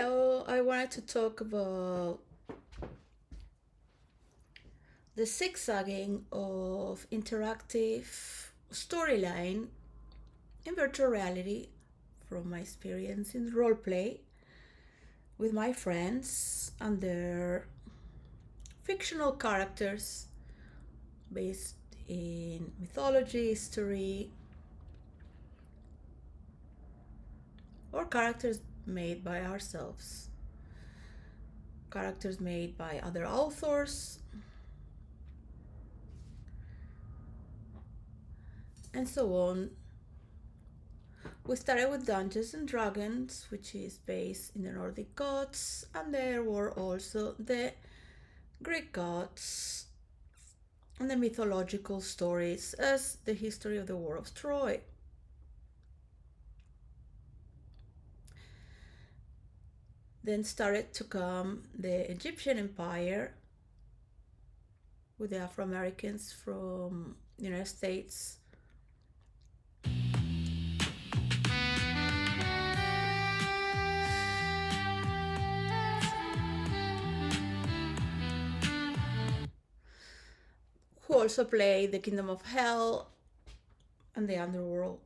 Hello, I wanted to talk about the zigzagging of interactive storyline in virtual reality from my experience in roleplay with my friends and their fictional characters based in mythology, history, or characters made by ourselves, characters made by other authors, and so on. We started with Dungeons and Dragons, which is based in the Nordic gods, and there were also the Greek gods and the mythological stories as the history of the War of Troy. Then started to come the Egyptian Empire with the Afro-Americans from the United States. Who also played the Kingdom of Hell and the Underworld.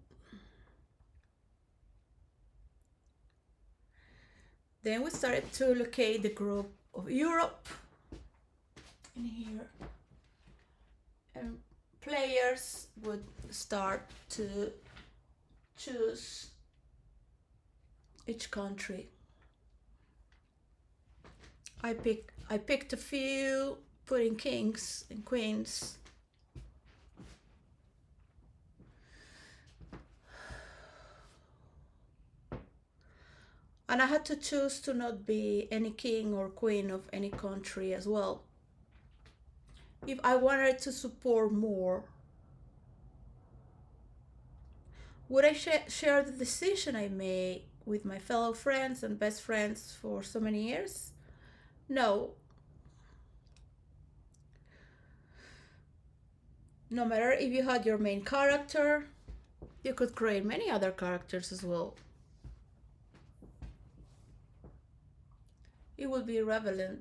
Then we started to locate the group of Europe in here, and players would start to choose each country. I picked a few, putting kings and queens. And I had to choose to not be any king or queen of any country as well, if I wanted to support more. Would I share the decision I made with my fellow friends and best friends for so many years? No. No matter if you had your main character, you could create many other characters as well. It would be irrelevant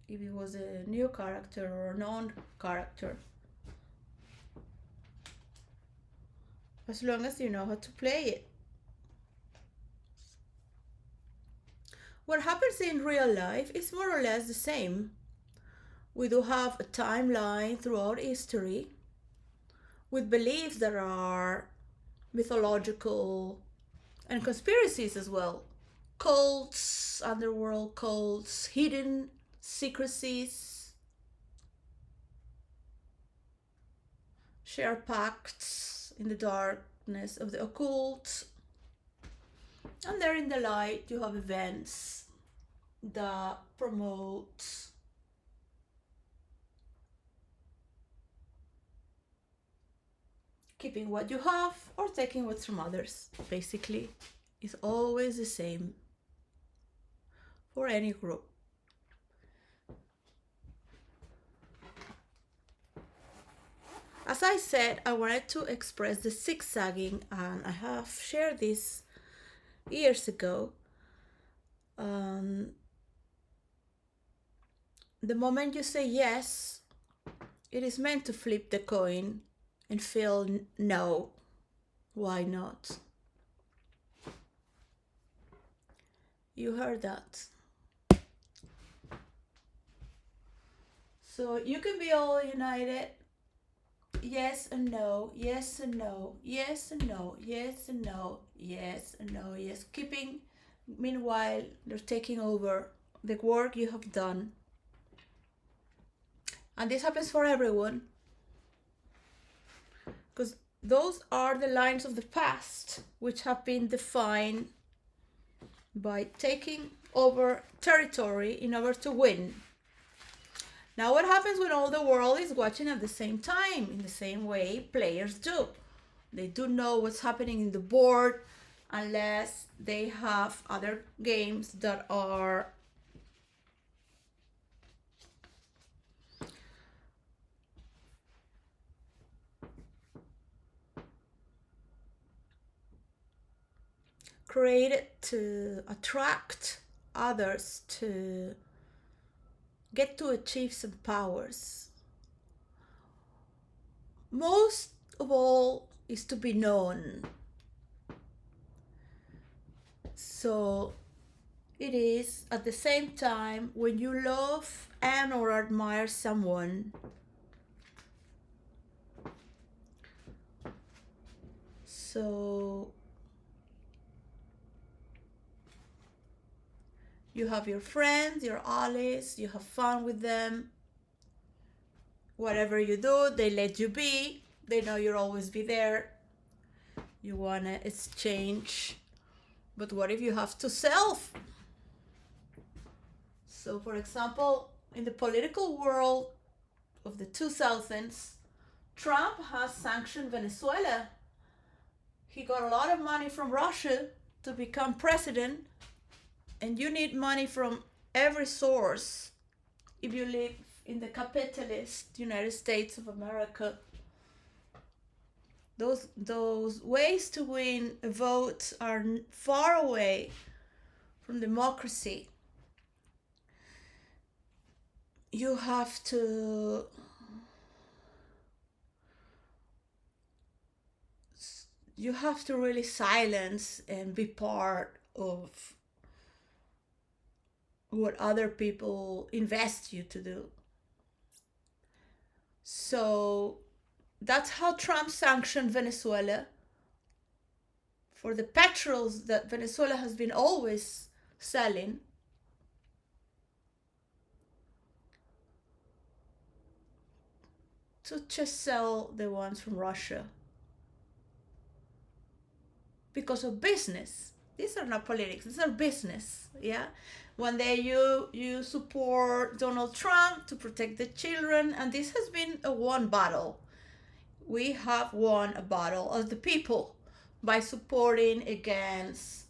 if it was a new character or a non-character, as long as you know how to play it. What happens in real life is more or less the same. We do have a timeline throughout history with beliefs that are mythological and conspiracies as well. Cults, underworld cults, hidden secrecies, shared pacts in the darkness of the occult. And there in the light you have events that promote keeping what you have or taking what's from others. Basically, it's always the same for any group. As I said, I wanted to express the zigzagging, and I have shared this years ago. The moment you say yes, it is meant to flip the coin and feel no. Why not? You heard that. So you can be all united. Yes and no, yes and no, yes and no, yes and no, yes and no, yes. Keeping, meanwhile, they're taking over the work you have done. And this happens for everyone, because those are the lines of the past which have been defined by taking over territory in order to win. Now what happens when all the world is watching at the same time? In the same way players do. They do know what's happening in the board unless they have other games that are created to attract others to get to achieve some powers. Most of all is to be known. So it is at the same time when you love and or admire someone, so you have your friends, your allies, you have fun with them. Whatever you do, they let you be. They know you'll always be there. You want to exchange. But what if you have to self? So, for example, in the political world of the 2000s, Trump has sanctioned Venezuela. He got a lot of money from Russia to become president, and you need money from every source if you live in the capitalist United States of America. Those ways to win a vote are far away from democracy. You have to really silence and be part of what other people invest you to do. So that's how Trump sanctioned Venezuela for the petrols that Venezuela has been always selling. To just sell the ones from Russia because of business. These are not politics, these are business. Yeah, one day you support Donald Trump to protect the children, and this has been a won battle. We have won a battle as the people by supporting against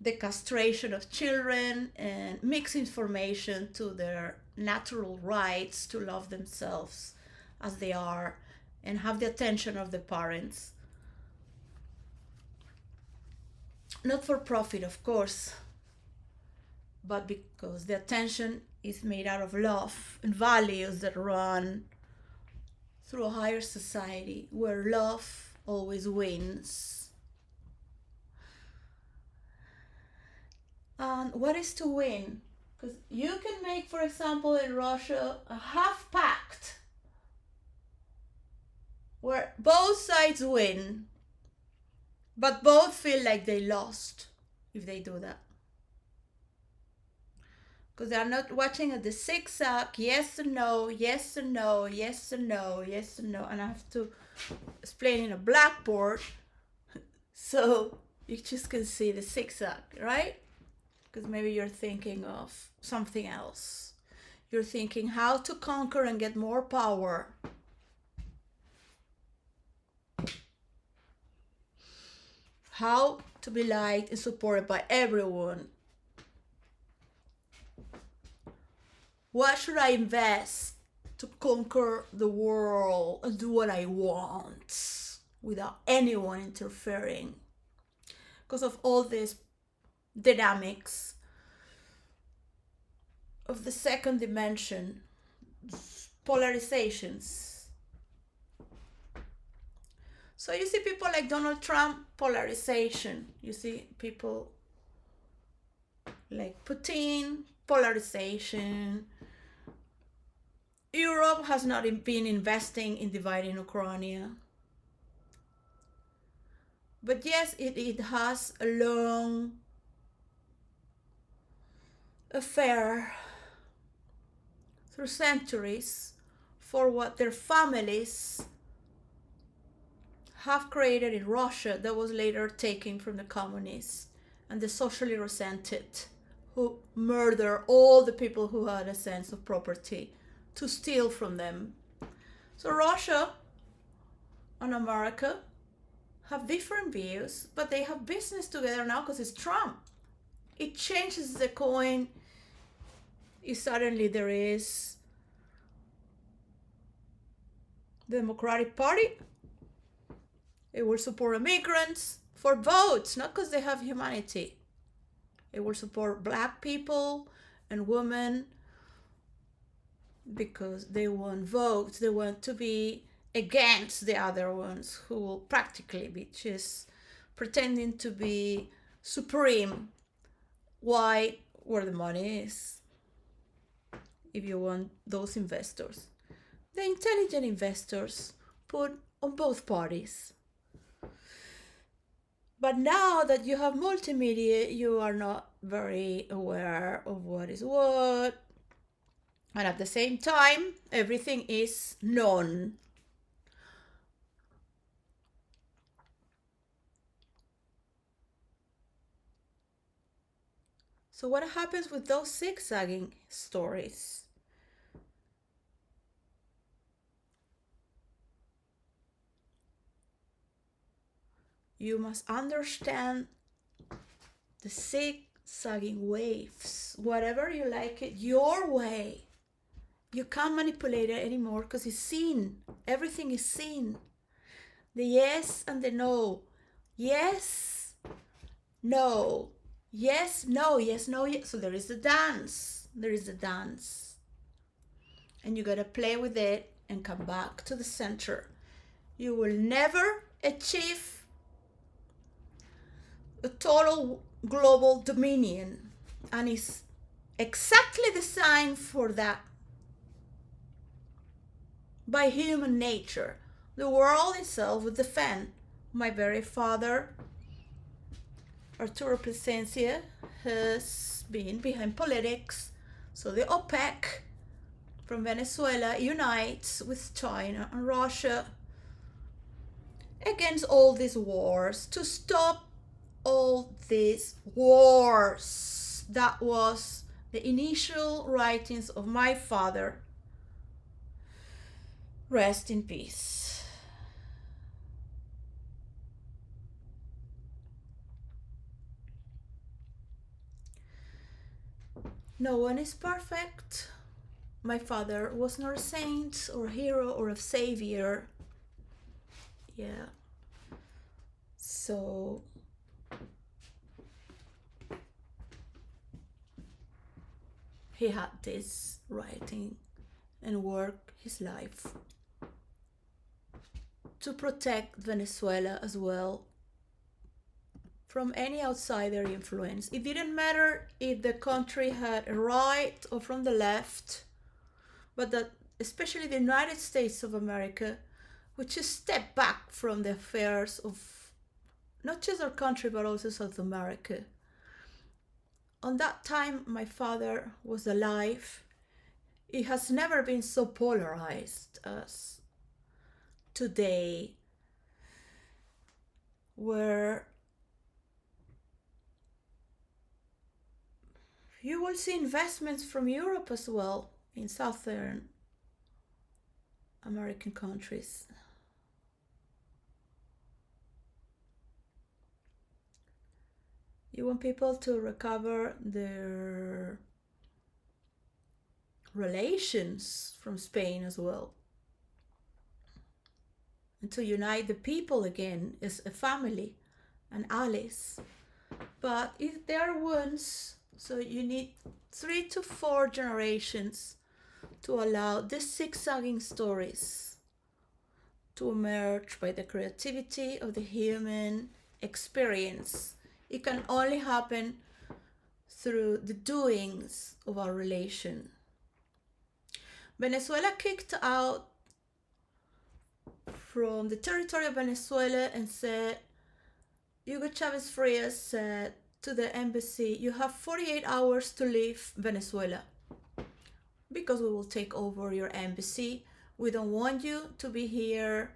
the castration of children and mix information to their natural rights to love themselves as they are and have the attention of the parents. Not for profit, of course, but because the attention is made out of love and values that run through a higher society where love always wins. And what is to win? Because you can make, for example, in Russia, a half pact where both sides win, but both feel like they lost if they do that. Because they are not watching at the zigzag, yes or no, yes or no, yes or no, yes or no. And I have to explain in a blackboard so you just can see the zigzag, right? Because maybe you're thinking of something else. You're thinking how to conquer and get more power. How to be liked and supported by everyone. What should I invest to conquer the world and do what I want without anyone interfering? Because of all these dynamics of the second dimension, polarizations. So you see people like Donald Trump, polarization. You see people like Putin, polarization. Europe has not been investing in dividing Ukraine. But yes, it has a long affair through centuries for what their families have created in Russia that was later taken from the communists and the socially resented who murder all the people who had a sense of property to steal from them. So Russia and America have different views, but they have business together now because it's Trump. It changes the coin if suddenly there is the Democratic Party. It will support immigrants for votes, not because they have humanity. It will support black people and women because they want votes. They want to be against the other ones who will practically be just pretending to be supreme white where the money is. If you want those investors, the intelligent investors put on both parties. But now that you have multimedia, you are not very aware of what is what. And at the same time, everything is known. So what happens with those zigzagging stories? You must understand the zigzagging waves, whatever you like it, your way. You can't manipulate it anymore because it's seen. Everything is seen. The yes and the no. Yes, no. Yes, no, yes, no, yes. So there is the dance. There is the dance. And you gotta play with it and come back to the center. You will never achieve a total global dominion. And it's exactly designed for that by human nature. The world itself would defend. My very father, Arturo Plasencia, has been behind politics. So the OPEC from Venezuela unites with China and Russia against all these wars to stop all these wars. That was the initial writings of my father. Rest in peace. No one is perfect. My father was not a saint or a hero or a savior. Yeah. So he had this writing and work his life to protect Venezuela as well from any outsider influence. It didn't matter if the country had a right or from the left, but that especially the United States of America would just step back from the affairs of not just our country but also South America. On that time my father was alive. It has never been so polarized as today, where you will see investments from Europe as well in Southern American countries. You want people to recover their relations from Spain as well, and to unite the people again as a family and allies. But if there are wounds, so you need 3 to 4 generations to allow these zigzagging stories to emerge by the creativity of the human experience. It can only happen through the doings of our relation. Venezuela kicked out from the territory of Venezuela and said, Hugo Chavez Frias said to the embassy, you have 48 hours to leave Venezuela because we will take over your embassy. We don't want you to be here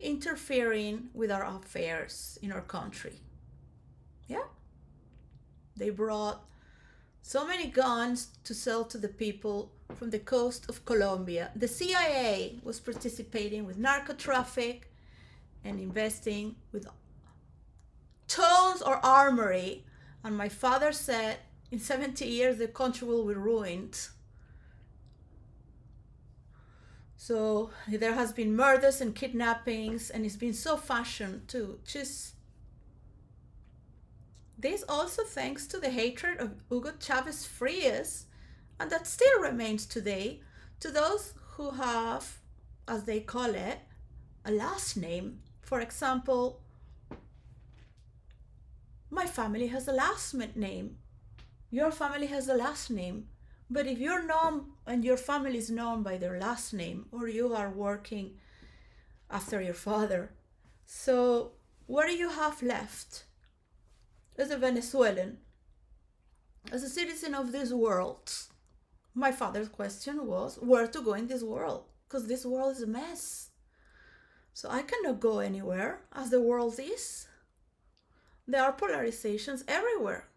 interfering with our affairs in our country. Yeah. They brought so many guns to sell to the people from the coast of Colombia. The CIA was participating with narco traffic and investing with tons of armory. And my father said, in 70 years, the country will be ruined. So there has been murders and kidnappings, and it's been so fashioned to just This also thanks to the hatred of Hugo Chavez Frias, and that still remains today, to those who have, as they call it, a last name. For example, my family has a last name. Your family has a last name. But if you're known and your family is known by their last name, or you are working after your father, so what do you have left? As a Venezuelan, as a citizen of this world, my father's question was where to go in this world, because this world is a mess. So I cannot go anywhere as the world is. There are polarizations everywhere.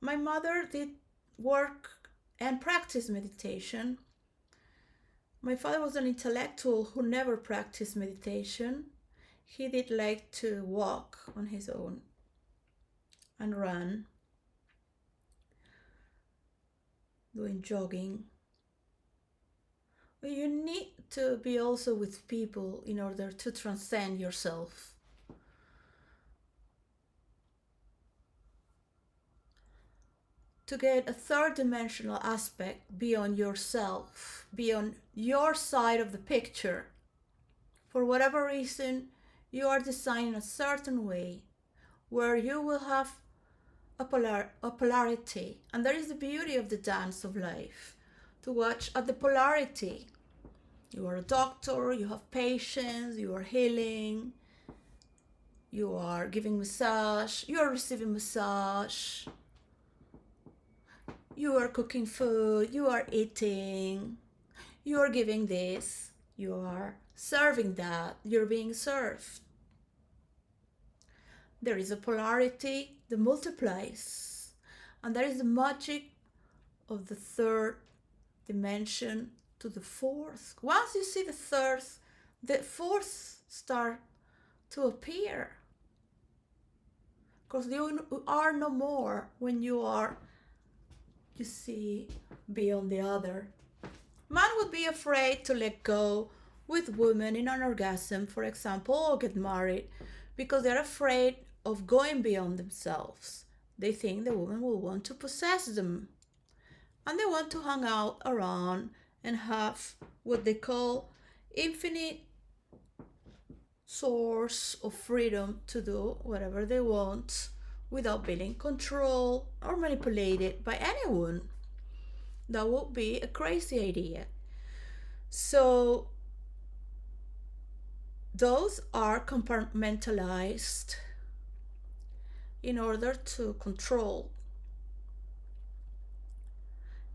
My mother did work and practice meditation. My father was an intellectual who never practiced meditation. He did like to walk on his own and run, doing jogging. But you need to be also with people in order to transcend yourself. To get a third dimensional aspect beyond yourself, beyond your side of the picture. For whatever reason, you are designed in a certain way where you will have a polarity. And that is the beauty of the dance of life, to watch at the polarity. You are a doctor, you have patients, you are healing, you are giving massage, you are receiving massage, you are cooking food, you are eating, you are giving this, you are serving that, you're being served. There is a polarity that multiplies, and that is the magic of the third dimension to the fourth. Once you see the third, the fourth start to appear, because you are no more when you are, you see, beyond the other. Man would be afraid to let go with women in an orgasm, for example, or get married, because they're afraid of going beyond themselves. They think the woman will want to possess them, and they want to hang out around and have what they call infinite source of freedom to do whatever they want without being controlled or manipulated by anyone. That would be a crazy idea. So those are compartmentalized in order to control.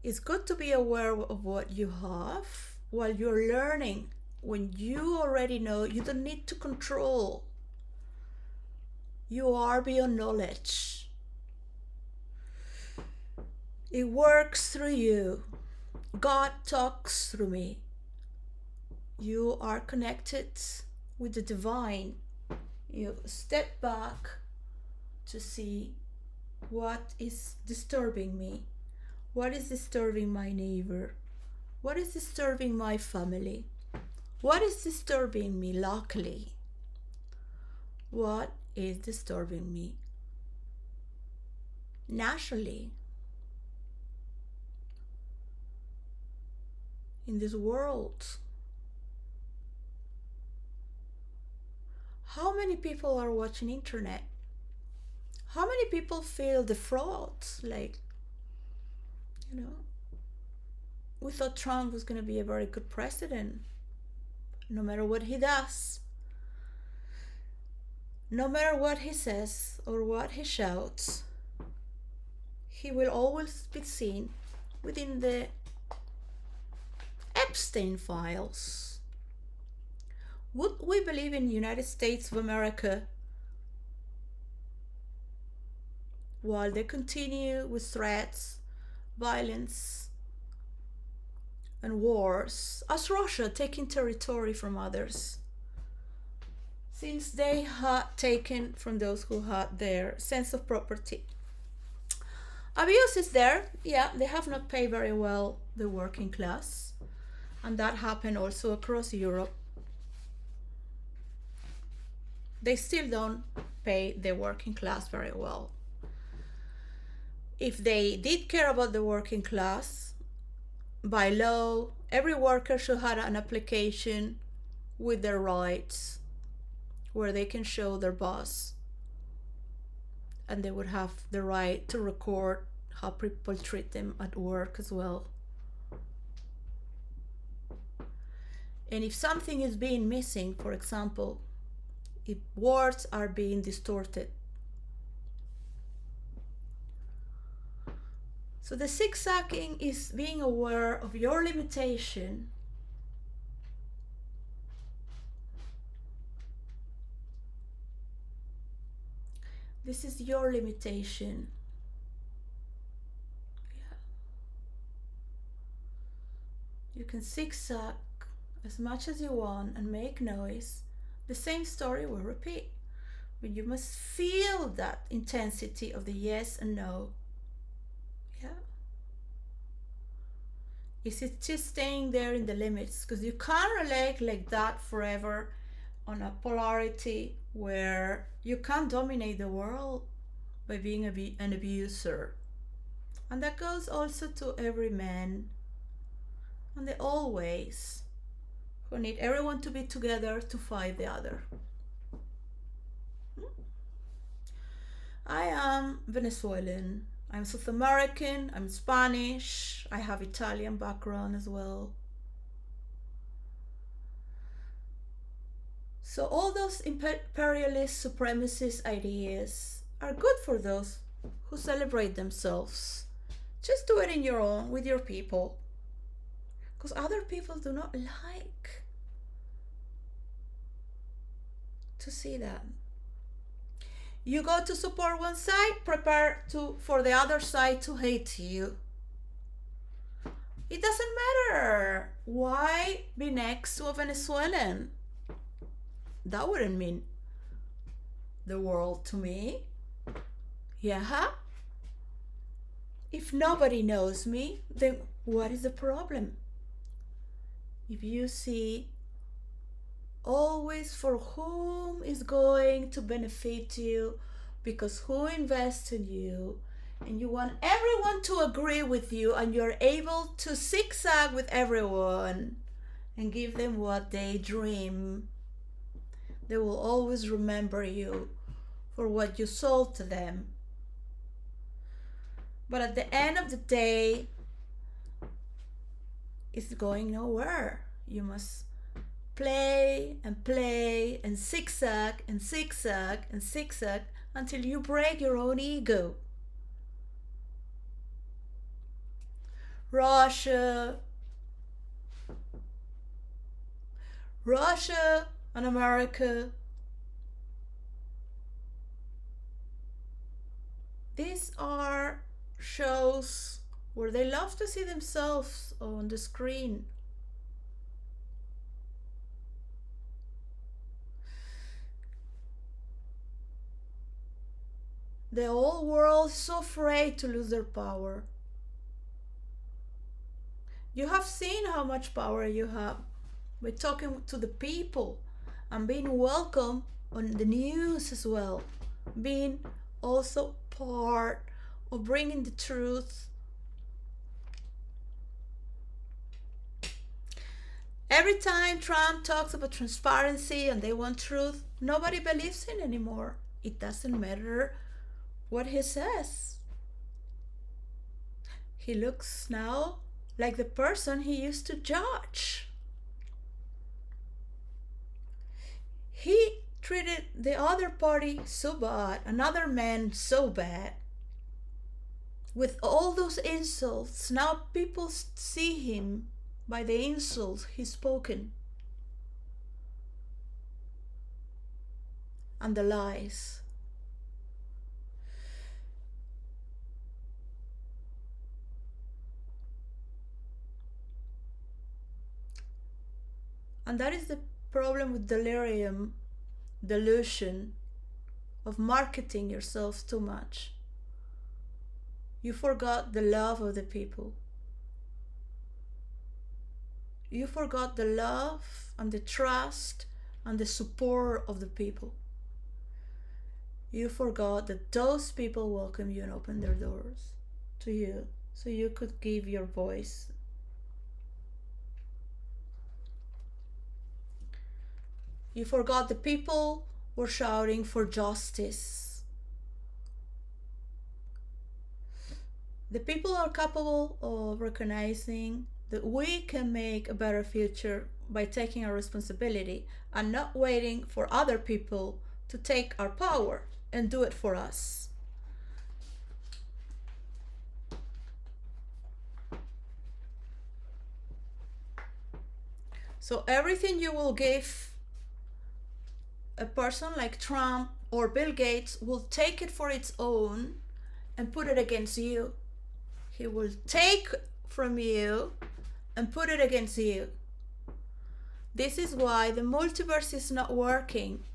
It's good to be aware of what you have while you're learning. When you already know, you don't need to control. You are beyond knowledge. It works through you. God talks through me. You are connected with the divine. You step back to see what is disturbing me. What is disturbing my neighbor? What is disturbing my family? What is disturbing me locally? What is disturbing me naturally in this world? How many people are watching internet? How many people feel the frauds? Like, we thought Trump was going to be a very good president. No matter what he does, no matter what he says or what he shouts, he will always be seen within the Epstein files. Would we believe in the United States of America while they continue with threats, violence, and wars, as Russia taking territory from others, since they had taken from those who had their sense of property? Abuse is there. Yeah, they have not paid very well the working class. And that happened also across Europe. They still don't pay the working class very well. If they did care about the working class, by law, every worker should have an application with their rights where they can show their boss, and they would have the right to record how people treat them at work as well. And if something is being missing, for example, if words are being distorted. So the zigzagging is being aware of your limitation This is your limitation. Yeah. You can zigzag as much as you want and make noise. The same story will repeat, but you must feel that intensity of the yes and no. Yeah. Is it just staying there in the limits? Because you can't relate like that forever on a polarity where you can't dominate the world by being an abuser. And that goes also to every man. And they always who need everyone to be together to fight the other. I am Venezuelan. I'm South American. I'm Spanish. I have Italian background as well. So all those imperialist supremacist ideas are good for those who celebrate themselves. Just do it in your own, with your people. Because other people do not like to see that. You go to support one side, prepare for the other side to hate you. It doesn't matter. Why be next to a Venezuelan? That wouldn't mean the world to me. Yeah? If nobody knows me, then what is the problem? If you see always for whom is going to benefit you, because who invests in you, and you want everyone to agree with you, and you're able to zigzag with everyone and give them what they dream, they will always remember you for what you sold to them. But at the end of the day, it's going nowhere. You must play and zigzag and zigzag and zigzag until you break your own ego. Russia and America, these are shows where they love to see themselves on the screen. The whole world is so afraid to lose their power. You have seen how much power you have by talking to the people and being welcome on the news as well, being also part of bringing the truth. Every time Trump talks about transparency and they want truth, nobody believes him anymore. It doesn't matter what he says. He looks now like the person he used to judge. He treated the other party so bad, another man so bad. With all those insults, now people see him by the insults he's spoken and the lies. And that is the problem with delusion of marketing yourself too much. You forgot the love of the people. You forgot the love and the trust and the support of the people. You forgot that those people welcome you and open their doors to you so you could give your voice. You forgot the people were shouting for justice. The people are capable of recognizing that we can make a better future by taking our responsibility and not waiting for other people to take our power and do it for us. So everything you will give a person like Trump or Bill Gates will take it for its own and put it against you. He will take from you and put it against you. This is why the multiverse is not working,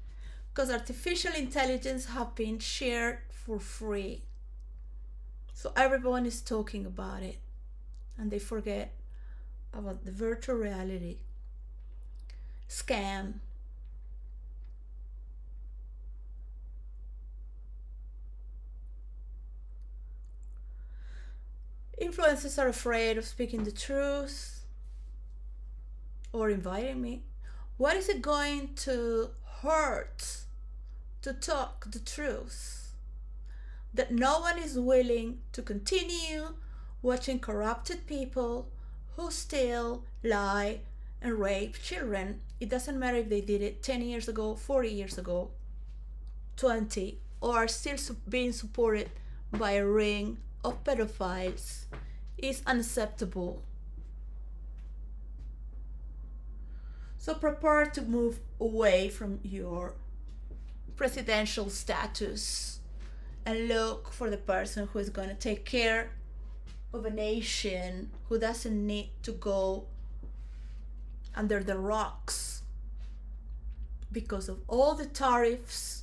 because artificial intelligence have been shared for free. So everyone is talking about it and they forget about the virtual reality. Scam. Influencers are afraid of speaking the truth or inviting me. What is it going to hurt to talk the truth? That no one is willing to continue watching corrupted people who steal, lie, and rape children. It doesn't matter if they did it 10 years ago, 40 years ago, 20, or are still being supported by a ring of pedophiles. Is unacceptable. So prepare to move away from your presidential status and look for the person who is going to take care of a nation, who doesn't need to go under the rocks because of all the tariffs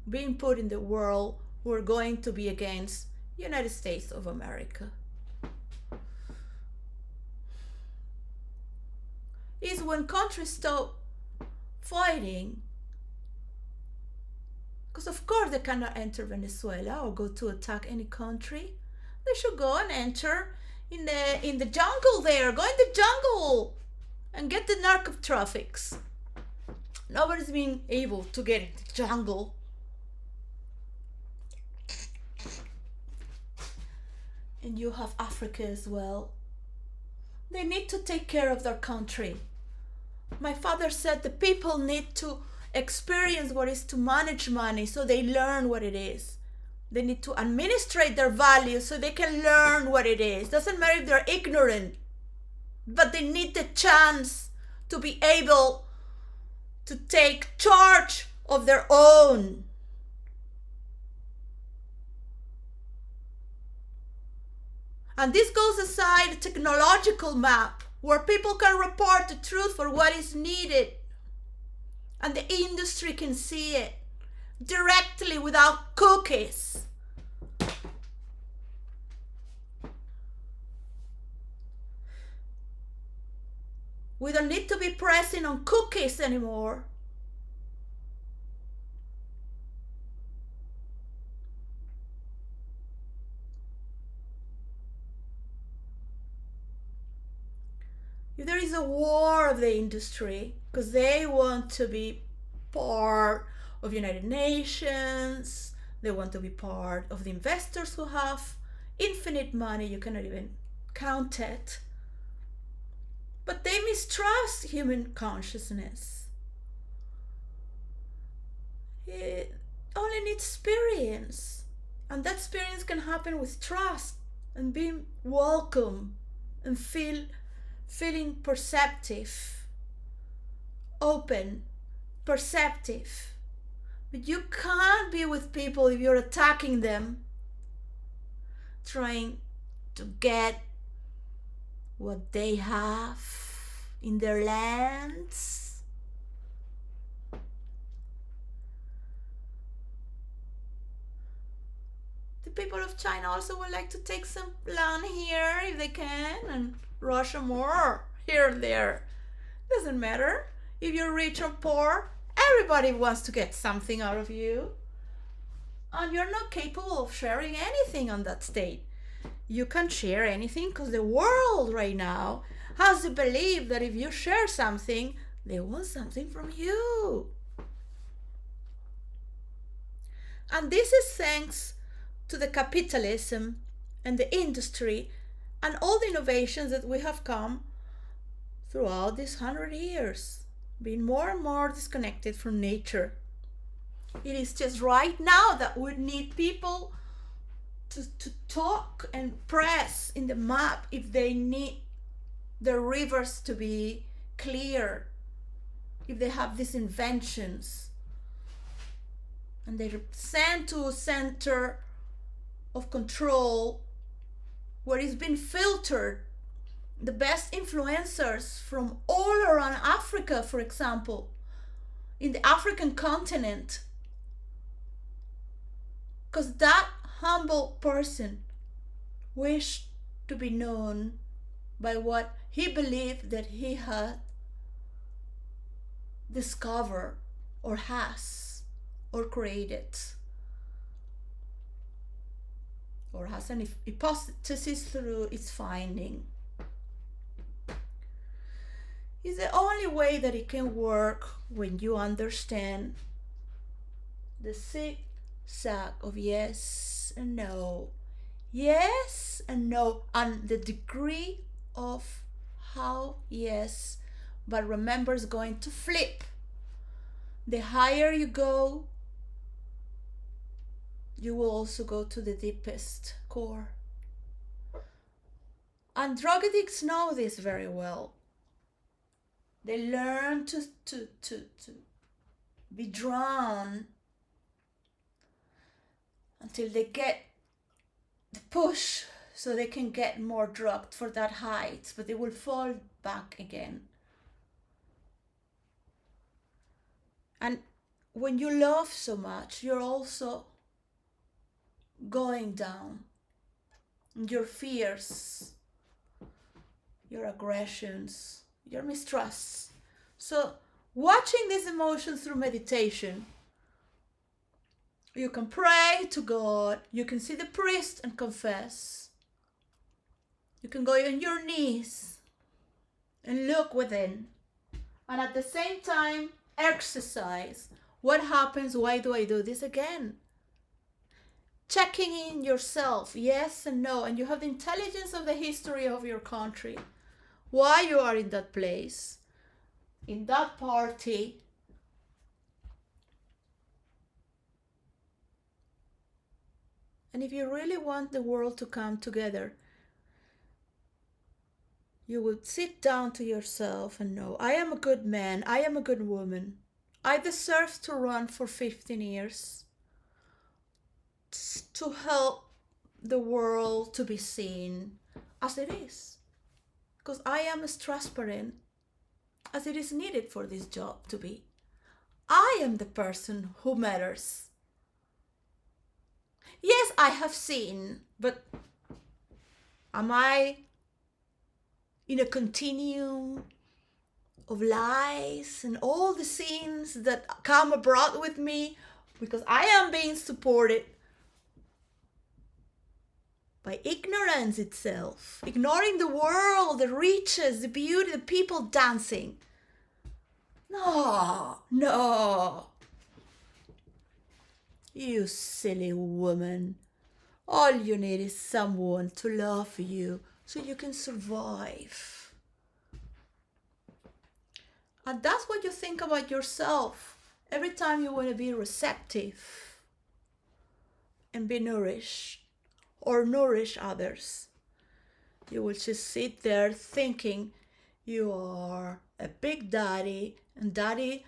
being put in the world who are going to be against United States of America. Is when countries stop fighting, because of course they cannot enter Venezuela or go to attack any country. They should go and enter in the jungle there. Go in the jungle and get the narco traffics. Nobody's been able to get in the jungle. And you have Africa as well. They need to take care of their country. My father said the people need to experience what it is to manage money so they learn what it is. They need to administrate their values so they can learn what it is. Doesn't matter if they're ignorant, but they need the chance to be able to take charge of their own. And this goes aside the technological map, where people can report the truth for what is needed. And the industry can see it directly without cookies. We don't need to be pressing on cookies anymore. There is a war of the industry because they want to be part of United Nations. They want to be part of the investors who have infinite money. You cannot even count it. But they mistrust human consciousness. It only needs experience. And that experience can happen with trust and being welcome and feeling perceptive, open, perceptive. But you can't be with people if you're attacking them, trying to get what they have in their lands. The people of China also would like to take some land here if they can, and Russia more here and there. Doesn't matter if you're rich or poor. Everybody wants to get something out of you. And you're not capable of sharing anything on that state. You can't share anything because the world right now has the belief that if you share something, they want something from you. And this is thanks to the capitalism and the industry and all the innovations that we have come throughout these 100 years, being more and more disconnected from nature. It is just right now that we need people to talk and press in the map if they need the rivers to be clear, if they have these inventions and they're sent to a center of control where it's been filtered the best influencers from all around Africa, for example, in the African continent, because that humble person wished to be known by what he believed that he had discovered or has or created or has an hypothesis through its finding. It's the only way that it can work when you understand the zigzag of yes and no, yes and no, and the degree of how yes, but remember it's going to flip. The higher you go, you will also go to the deepest core. And drug addicts know this very well. They learn to be drawn until they get the push so they can get more drugged for that height, but they will fall back again. And when you love so much, you're also going down. Your fears, your aggressions, your mistrusts. So watching these emotions through meditation, you can pray to God, you can see the priest and confess. You can go on your knees and look within. And at the same time, exercise. What happens? Why do I do this again? Checking in yourself, yes and no, and you have the intelligence of the history of your country. Why you are in that place, in that party. And if you really want the world to come together, you would sit down to yourself and know, I am a good man, I am a good woman. I deserve to run for 15 years to help the world to be seen as it is. Because I am as transparent as it is needed for this job to be. I am the person who matters. Yes, I have seen, but am I in a continuum of lies and all the scenes that come abroad with me? Because I am being supported by ignorance itself, ignoring the world, the riches, the beauty, the people dancing. No. You silly woman. All you need is someone to love you so you can survive. And that's what you think about yourself every time you want to be receptive and be nourished or nourish others. You will just sit there thinking you are a big daddy and daddy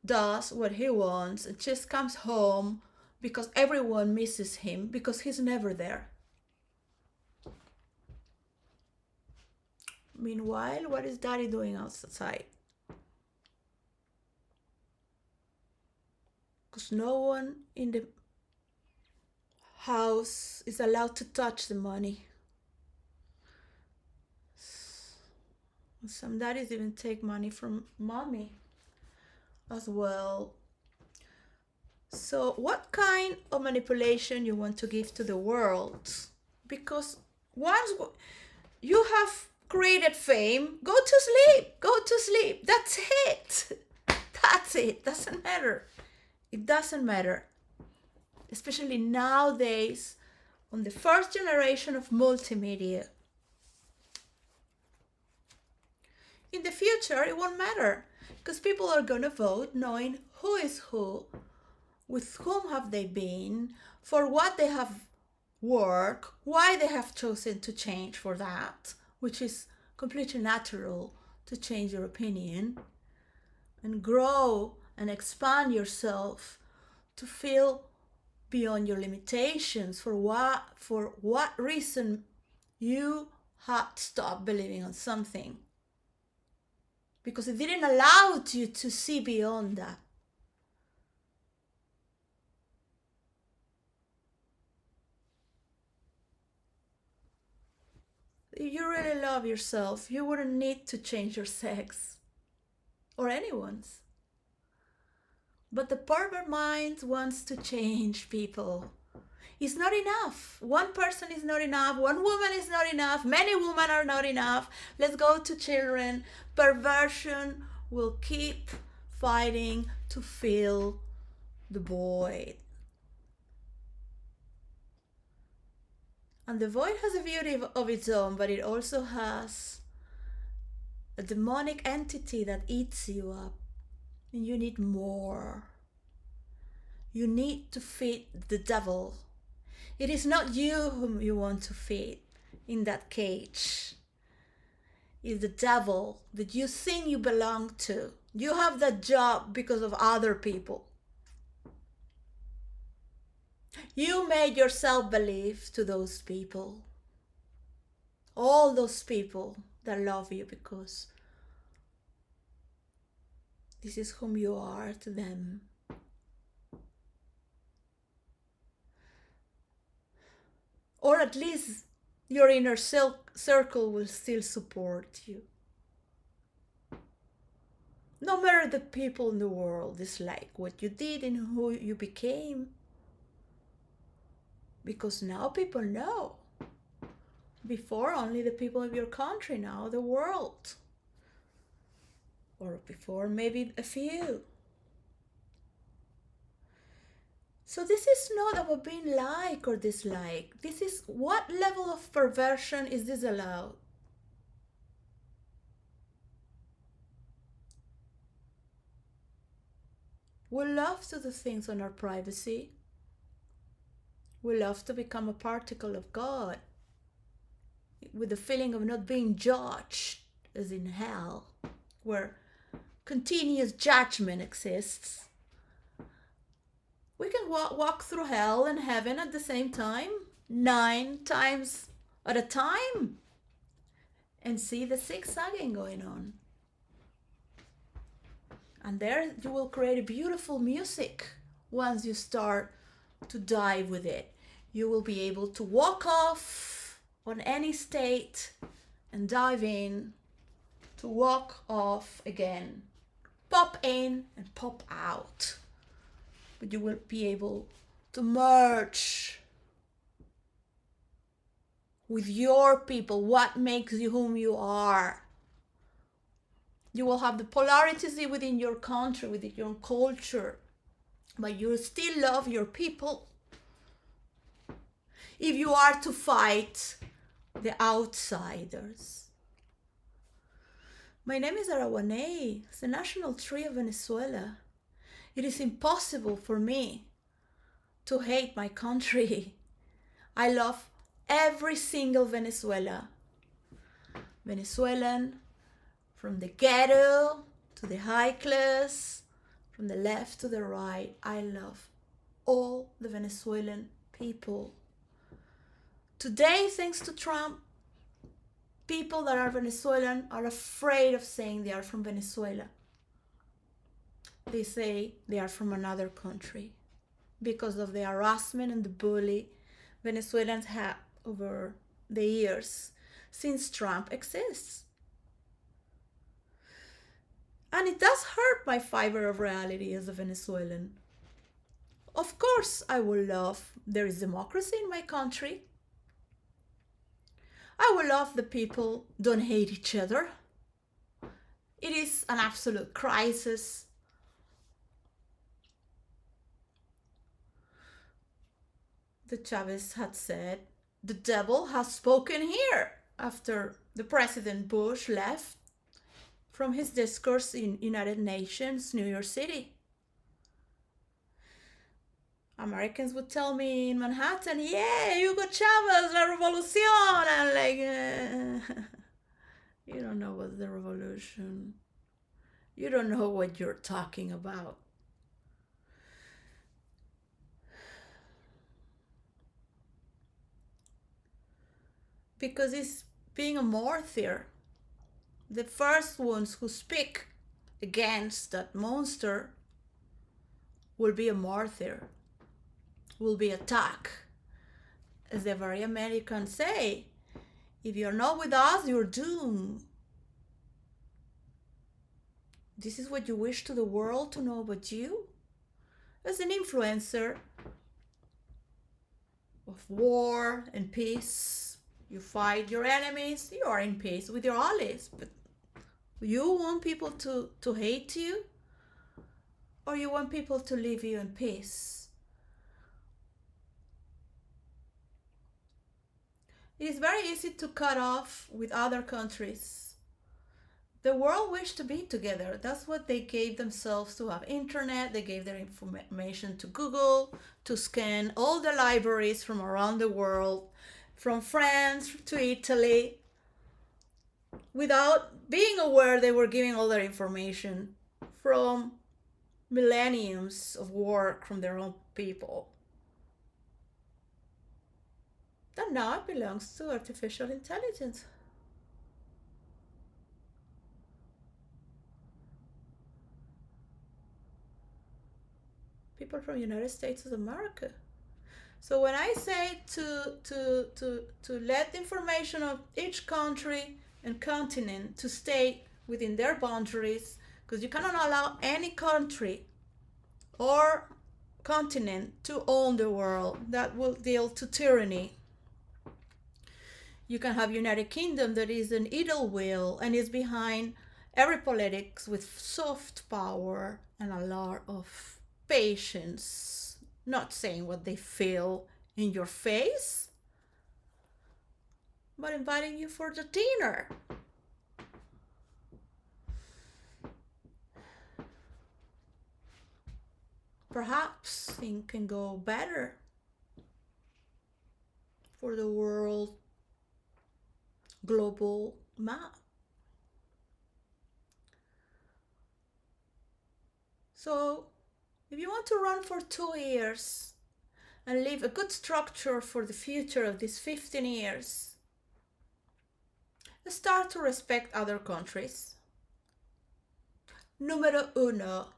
does what he wants and just comes home because everyone misses him because he's never there. Meanwhile, what is daddy doing outside? Because no one in the house is allowed to touch the money. Some daddies even take money from mommy as well. So what kind of manipulation you want to give to the world? Because once you have created fame, go to sleep, go to sleep. That's it. That's it. Doesn't matter. It doesn't matter. Especially nowadays, on the first generation of multimedia. In the future, it won't matter because people are going to vote knowing who is who, with whom have they been, for what they have worked, why they have chosen to change for that, which is completely natural to change your opinion and grow and expand yourself to feel beyond your limitations for what reason you had stopped believing on something, because it didn't allow you to see beyond that. If you really love yourself, you wouldn't need to change your sex or anyone's. But the pervert mind wants to change people. It's not enough. One person is not enough. One woman is not enough. Many women are not enough. Let's go to children. Perversion will keep fighting to fill the void. And the void has a beauty of its own, but it also has a demonic entity that eats you up. And you need more. You need to feed the devil. It is not you whom you want to feed in that cage. It's the devil that you think you belong to. You have that job because of other people. You made yourself believe to those people. All those people that love you because this is whom you are to them. Or at least your inner circle will still support you. No matter the people in the world dislike what you did and who you became. Because now people know. Before, only the people of your country, now the world. Or before, maybe a few. So this is not about being like or dislike. This is what level of perversion is this allowed? We love to do things on our privacy. We love to become a particle of God with the feeling of not being judged, as in hell, where continuous judgment exists. We can walk through hell and heaven at the same time, 9 times at a time, and see the zigzagging going on. And there you will create a beautiful music once you start to dive with it. You will be able to walk off on any state and dive in, to walk off again, pop in and pop out. But you will be able to merge with your people, what makes you whom you are. You will have the polarities within your country, within your culture, but you still love your people. If you are to fight the outsiders. My name is Arawane. It's the national tree of Venezuela. It is impossible for me to hate my country. I love every single Venezuelan, from the ghetto to the high class, from the left to the right. I love all the Venezuelan people. Today, thanks to Trump, people that are Venezuelan are afraid of saying they are from Venezuela. They say they are from another country because of the harassment and the bully Venezuelans have over the years since Trump exists. And it does hurt my fiber of reality as a Venezuelan. Of course, I will love there is democracy in my country. I will love the people don't hate each other. It is an absolute crisis. The Chavez had said, the devil has spoken here after the President Bush left from his discourse in United Nations, New York City. Americans would tell me in Manhattan, yeah, Hugo Chavez, la revolución. And like, you don't know what's the revolution. You don't know what you're talking about. Because it's being a martyr. The first ones who speak against that monster will be a martyr, will be attacked. As the very Americans say, if you're not with us, you're doomed. This is what you wish to the world to know about you? As an influencer of war and peace, you fight your enemies, you are in peace with your allies, but you want people to hate you? Or you want people to leave you in peace? It is very easy to cut off with other countries. The world wished to be together. That's what they gave themselves to have internet. They gave their information to Google, to scan all the libraries from around the world, from France to Italy, without being aware they were giving all their information from millenniums of work from their own people. That now belongs to artificial intelligence. People from United States of America. So when I say to let the information of each country and continent to stay within their boundaries, because you cannot allow any country or continent to own the world. That will deal to tyranny. You can have United Kingdom that is an idle will and is behind every politics with soft power and a lot of patience, not saying what they feel in your face, but inviting you for the dinner. Perhaps things can go better for the world global map. So if you want to run for 2 years and leave a good structure for the future of these 15 years, start to respect other countries. Numero uno.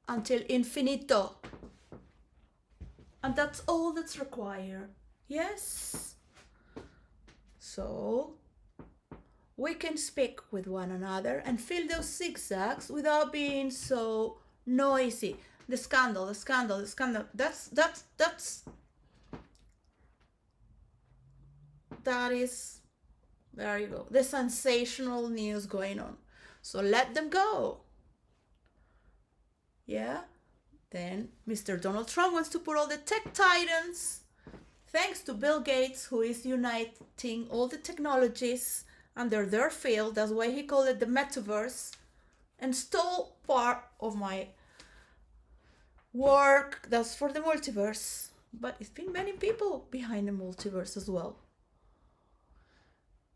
Until infinito. And that's all that's required. Yes. So we can speak with one another and fill those zigzags without being so noisy. The scandal. That is, there you go. The sensational news going on. So let them go. Yeah? Then Mr. Donald Trump wants to put all the tech titans, thanks to Bill Gates, who is uniting all the technologies under their field. That's why he called it the metaverse, and stole part of my work. That's for the multiverse. But it's been many people behind the multiverse as well.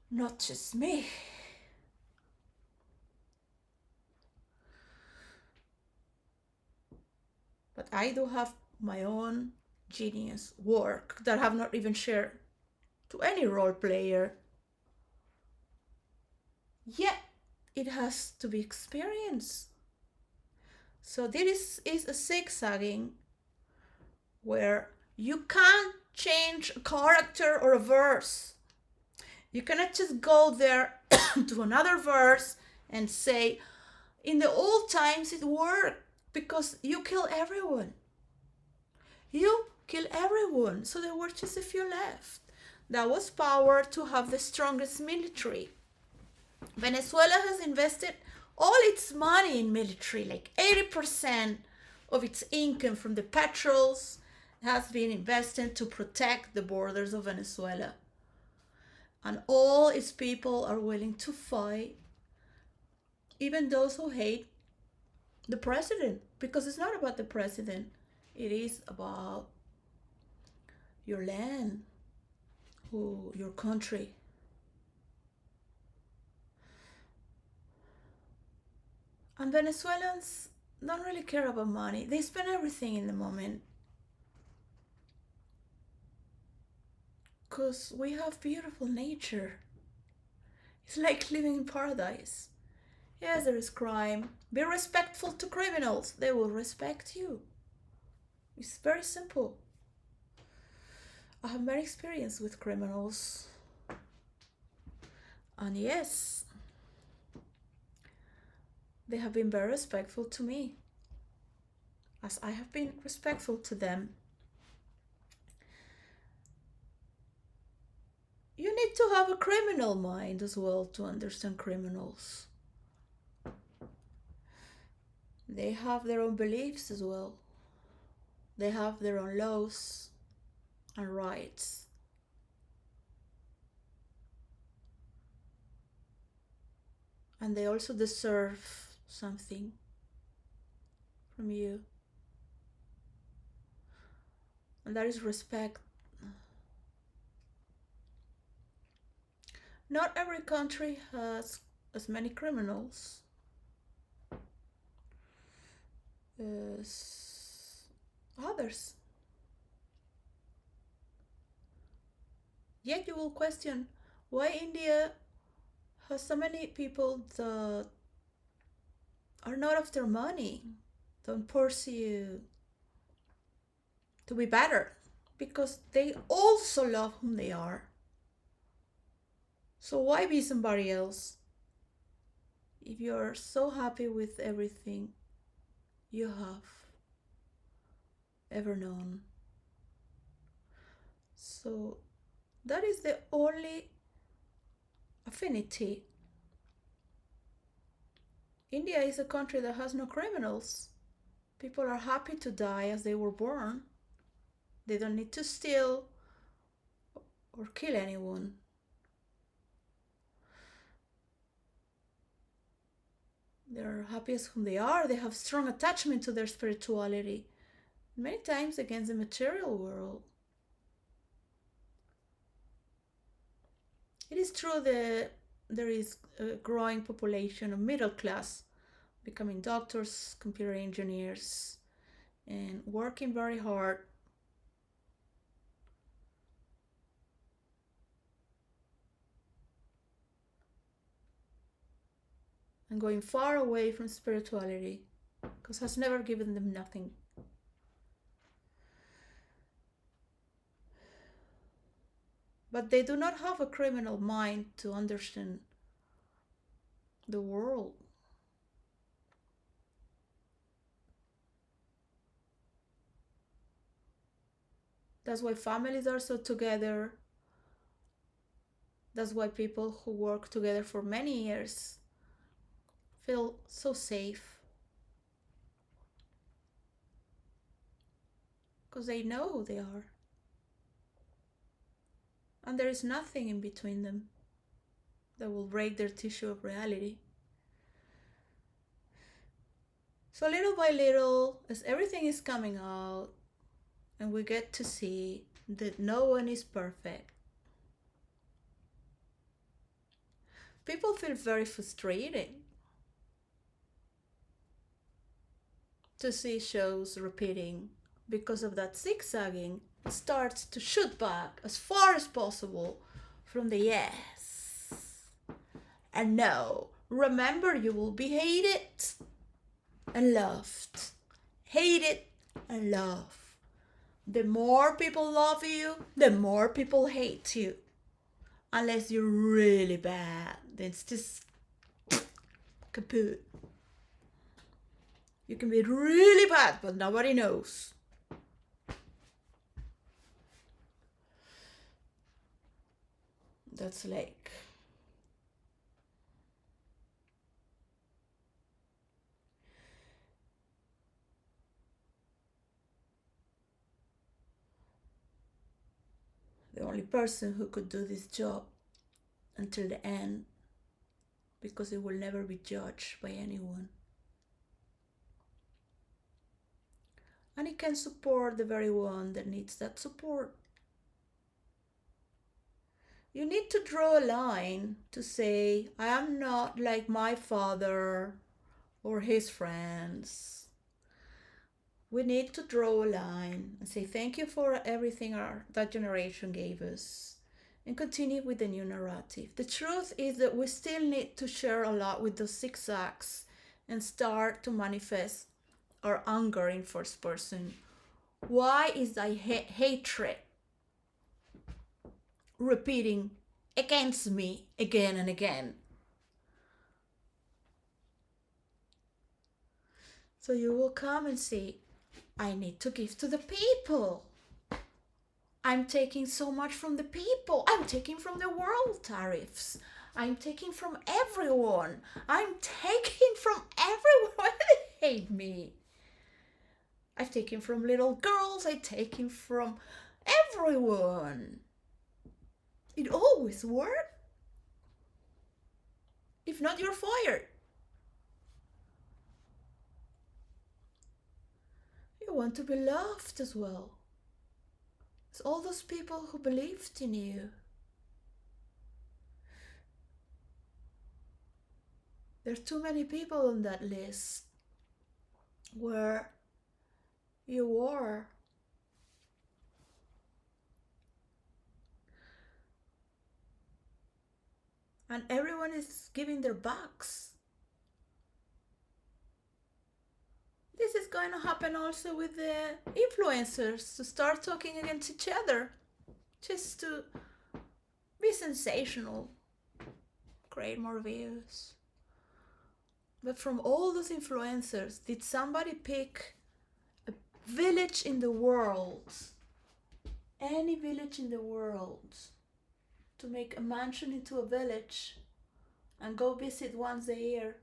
Not just me. But I do have my own genius work that I have not even shared to any role player. Yet it has to be experienced. So this is a zigzagging where you can't change a character or a verse. You cannot just go there to another verse and say, in the old times it worked because you kill everyone. You kill everyone, so there were just a few left. That was power to have the strongest military. Venezuela has invested all its money in military, like 80% of its income from the petrols has been invested to protect the borders of Venezuela. And all its people are willing to fight, even those who hate the president, because it's not about the president, it is about your land, your country. And Venezuelans don't really care about money. They spend everything in the moment. Because we have beautiful nature. It's like living in paradise. Yes, there is crime. Be respectful to criminals. They will respect you. It's very simple. I have many experience with criminals. And yes, they have been very respectful to me, as I have been respectful to them. You need to have a criminal mind as well to understand criminals. They have their own beliefs as well. They have their own laws and rights. And they also deserve something from you. And that is respect. Not every country has as many criminals as others. Yet you will question why India has so many people that are not after money, don't pursue to be better, because they also love whom they are. So why be somebody else if you're so happy with everything you have ever known? So that is the only affinity. India is a country that has no criminals. People are happy to die as they were born. They don't need to steal or kill anyone. They're happy as whom they are. They have strong attachment to their spirituality, many times against the material world. It is true that there is a growing population of middle class becoming doctors, computer engineers, and working very hard. And going far away from spirituality, because it has never given them nothing. But they do not have a criminal mind to understand the world. That's why families are so together. That's why people who work together for many years feel so safe. Because they know who they are. And there is nothing in between them that will break their tissue of reality. So little by little, as everything is coming out, and we get to see that no one is perfect, people feel very frustrated to see shows repeating because of that zigzagging. Starts to shoot back as far as possible from the yes and no. Remember, you will be hated and loved. Hated and loved. The more people love you, the more people hate you. Unless you're really bad, then it's just kaput. You can be really bad, but nobody knows. That's like the only person who could do this job until the end, because it will never be judged by anyone. And it can support the very one that needs that support. You need to draw a line to say, I am not like my father or his friends. We need to draw a line and say thank you for everything that generation gave us, and continue with the new narrative. The truth is that we still need to share a lot with those zigzags and start to manifest our anger in first person. Why is thy hatred repeating against me again and again? So you will come and say, I need to give to the people. I'm taking so much from the people. I'm taking from the world tariffs. I'm taking from everyone. I'm taking from everyone. They hate me. I've taken from little girls. I've taken from everyone. It always works. If not, you're fired. You want to be loved as well. It's all those people who believed in you. There are too many people on that list where you are. And everyone is giving their backs. This is going to happen also with the influencers, to start talking against each other, just to be sensational, create more views. But from all those influencers, did somebody pick a village in the world, any village in the world, to make a mansion into a village and go visit once a year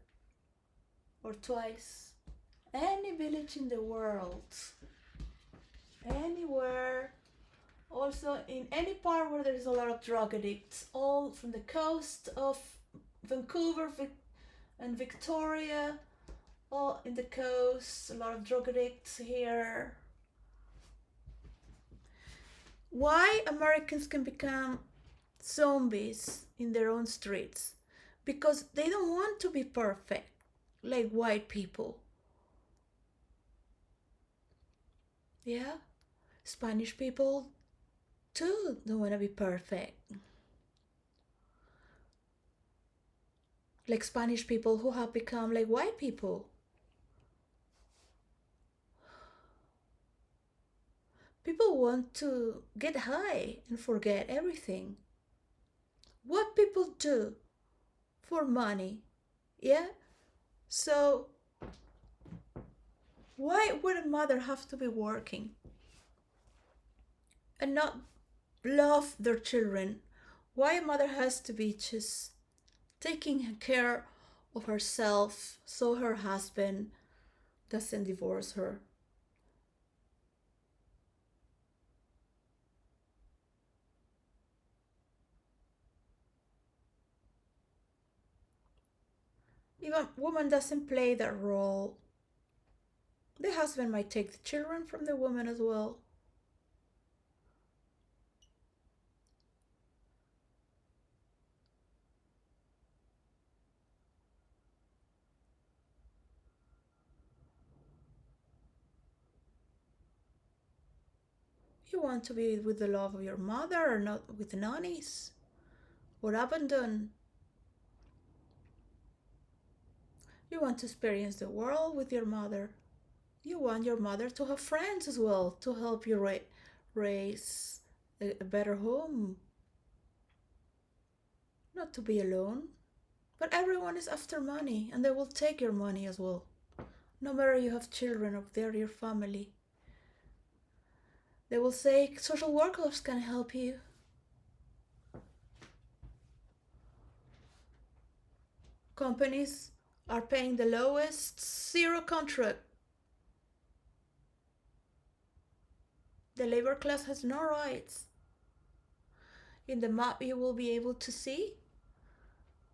or twice? Any village in the world, anywhere, also in any part where there is a lot of drug addicts, all from the coast of Vancouver and Victoria, all in the coast, a lot of drug addicts here. Why Americans can become zombies in their own streets? Because they don't want to be perfect like white people. Yeah, Spanish people too don't want to be perfect. Like Spanish people who have become like white people. People want to get high and forget everything. What people do for money, yeah? So why would a mother have to be working and not love their children? Why a mother has to be just taking care of herself so her husband doesn't divorce her? Even woman doesn't play that role. The husband might take the children from the woman as well. You want to be with the love of your mother or not with nannies or abandoned. You want to experience the world with your mother. You want your mother to have friends as well, to help you raise a better home. Not to be alone. But everyone is after money, and they will take your money as well. No matter you have children or they're your family. They will say social workers can help you. Companies are paying the lowest, zero contract. The labor class has no rights. In the map you will be able to see,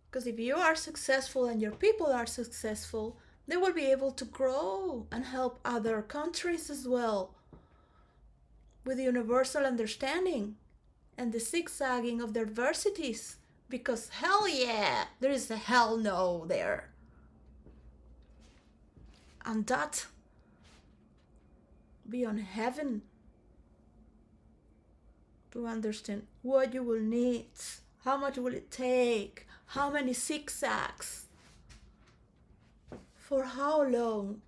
because if you are successful and your people are successful, they will be able to grow and help other countries as well, with universal understanding and the zigzagging of diversities, because hell yeah, there is a hell no there. And that beyond heaven, to understand what you will need, how much will it take, how many zigzags, for how long,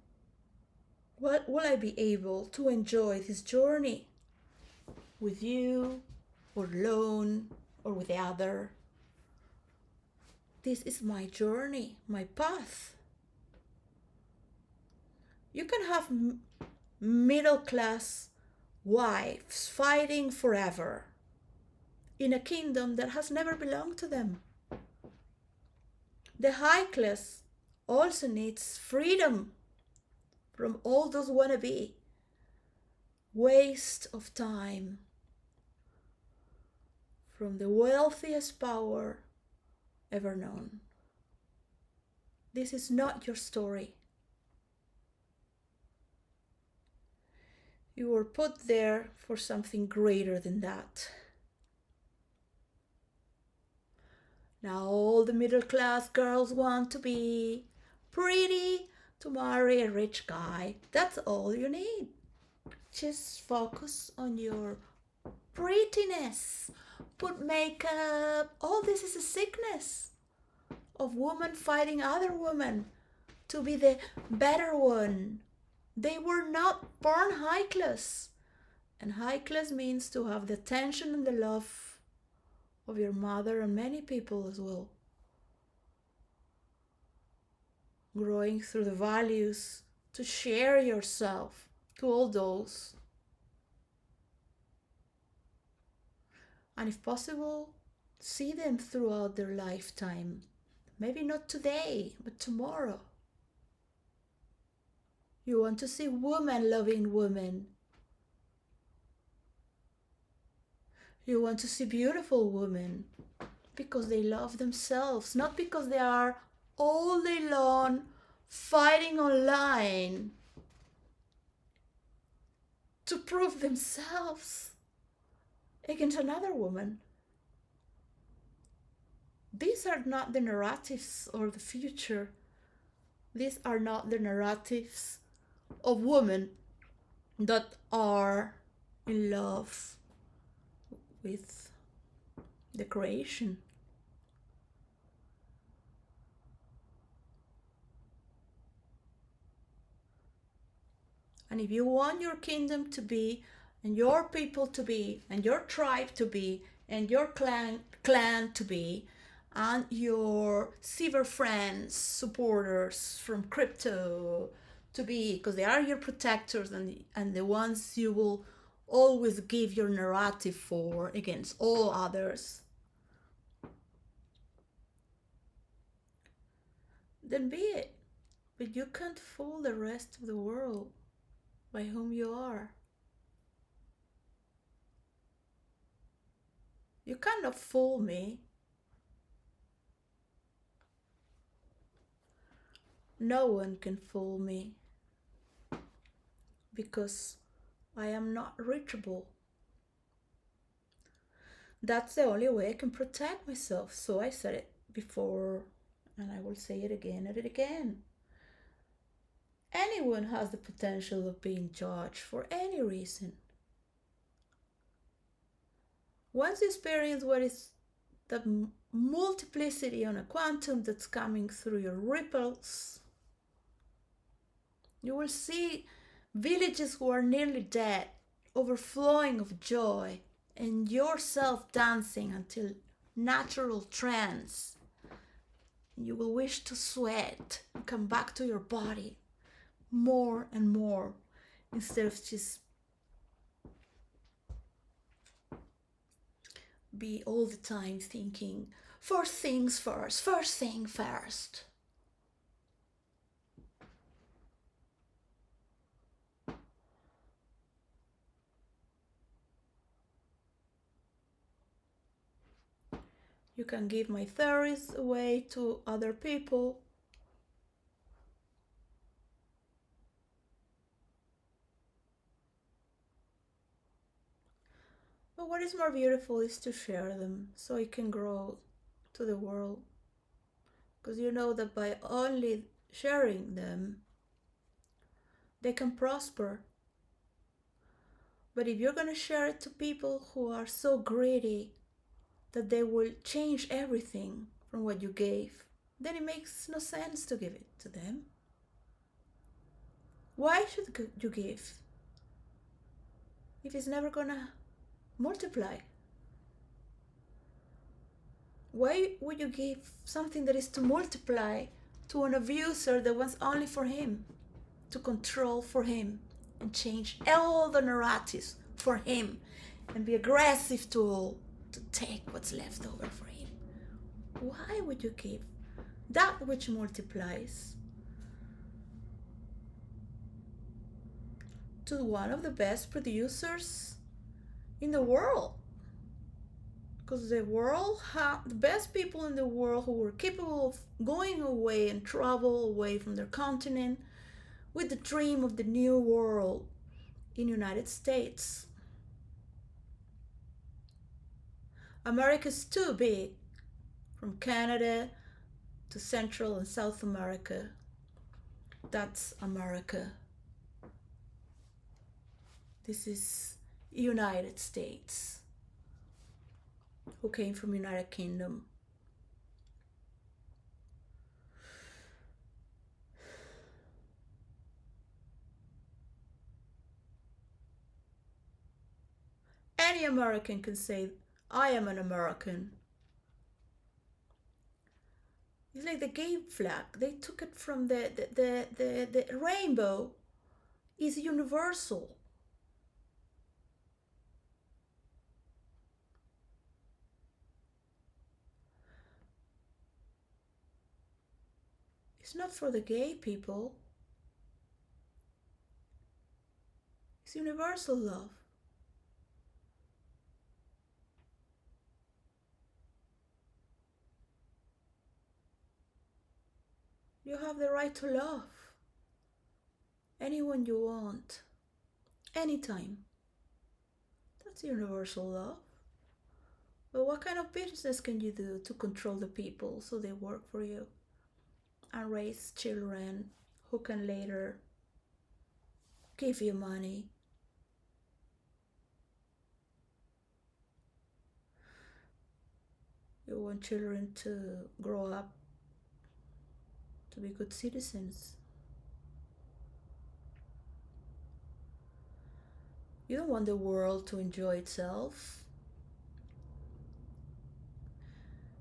what will I be able to enjoy this journey with you, or alone, or with the other. This is my journey, my path. You can have middle class wives fighting forever in a kingdom that has never belonged to them. The high class also needs freedom from all those wannabe waste of time, from the wealthiest power ever known. This is not your story. You were put there for something greater than that. Now all the middle class girls want to be pretty to marry a rich guy. That's all you need. Just focus on your prettiness. Put makeup. All this is a sickness of women fighting other women to be the better one. They were not born high class. And high class means to have the attention and the love of your mother and many people as well. Growing through the values to share yourself to all those. And if possible, see them throughout their lifetime. Maybe not today, but tomorrow. You want to see women loving women. You want to see beautiful women because they love themselves, not because they are all day long fighting online to prove themselves against another woman. These are not the narratives of the future. These are not the narratives of women that are in love with the creation. And if you want your kingdom to be, and your people to be, and your tribe to be, and your clan to be, and your cyber friends, supporters from crypto to be, because they are your protectors and the ones you will always give your narrative for against all others, then be it. But you can't fool the rest of the world by whom you are. You cannot fool me. No one can fool me because I am not reachable. That's the only way I can protect myself. So I said it before and I will say it again and again. Anyone has the potential of being judged for any reason. Once you experience what is the multiplicity on a quantum that's coming through your ripples, you will see villages who are nearly dead, overflowing of joy, and yourself dancing until natural trance. You will wish to sweat and come back to your body more and more instead of just be all the time thinking, first things first, first thing first. You can give my theories away to other people. But what is more beautiful is to share them so it can grow to the world. Because you know that by only sharing them, they can prosper. But if you're going to share it to people who are so greedy that they will change everything from what you gave, then it makes no sense to give it to them. Why should you give if it's never gonna multiply? Why would you give something that is to multiply to an abuser that wants only for him, to control for him, and change all the narratives for him, and be aggressive to all, to take what's left over for him? Why would you give that which multiplies to one of the best producers in the world? Because the best people in the world who were capable of going away and travel away from their continent with the dream of the new world in the United States. America's too big, from Canada to Central and South America. That's America. This is United States, who came from United Kingdom. Any American can say, I am an American. It's like the gay flag. They took it from the rainbow is universal. It's not for the gay people. It's universal love. You have the right to love anyone you want, anytime. That's universal love. But what kind of business can you do to control the people so they work for you and raise children who can later give you money? You want children to grow up to be good citizens. You don't want the world to enjoy itself.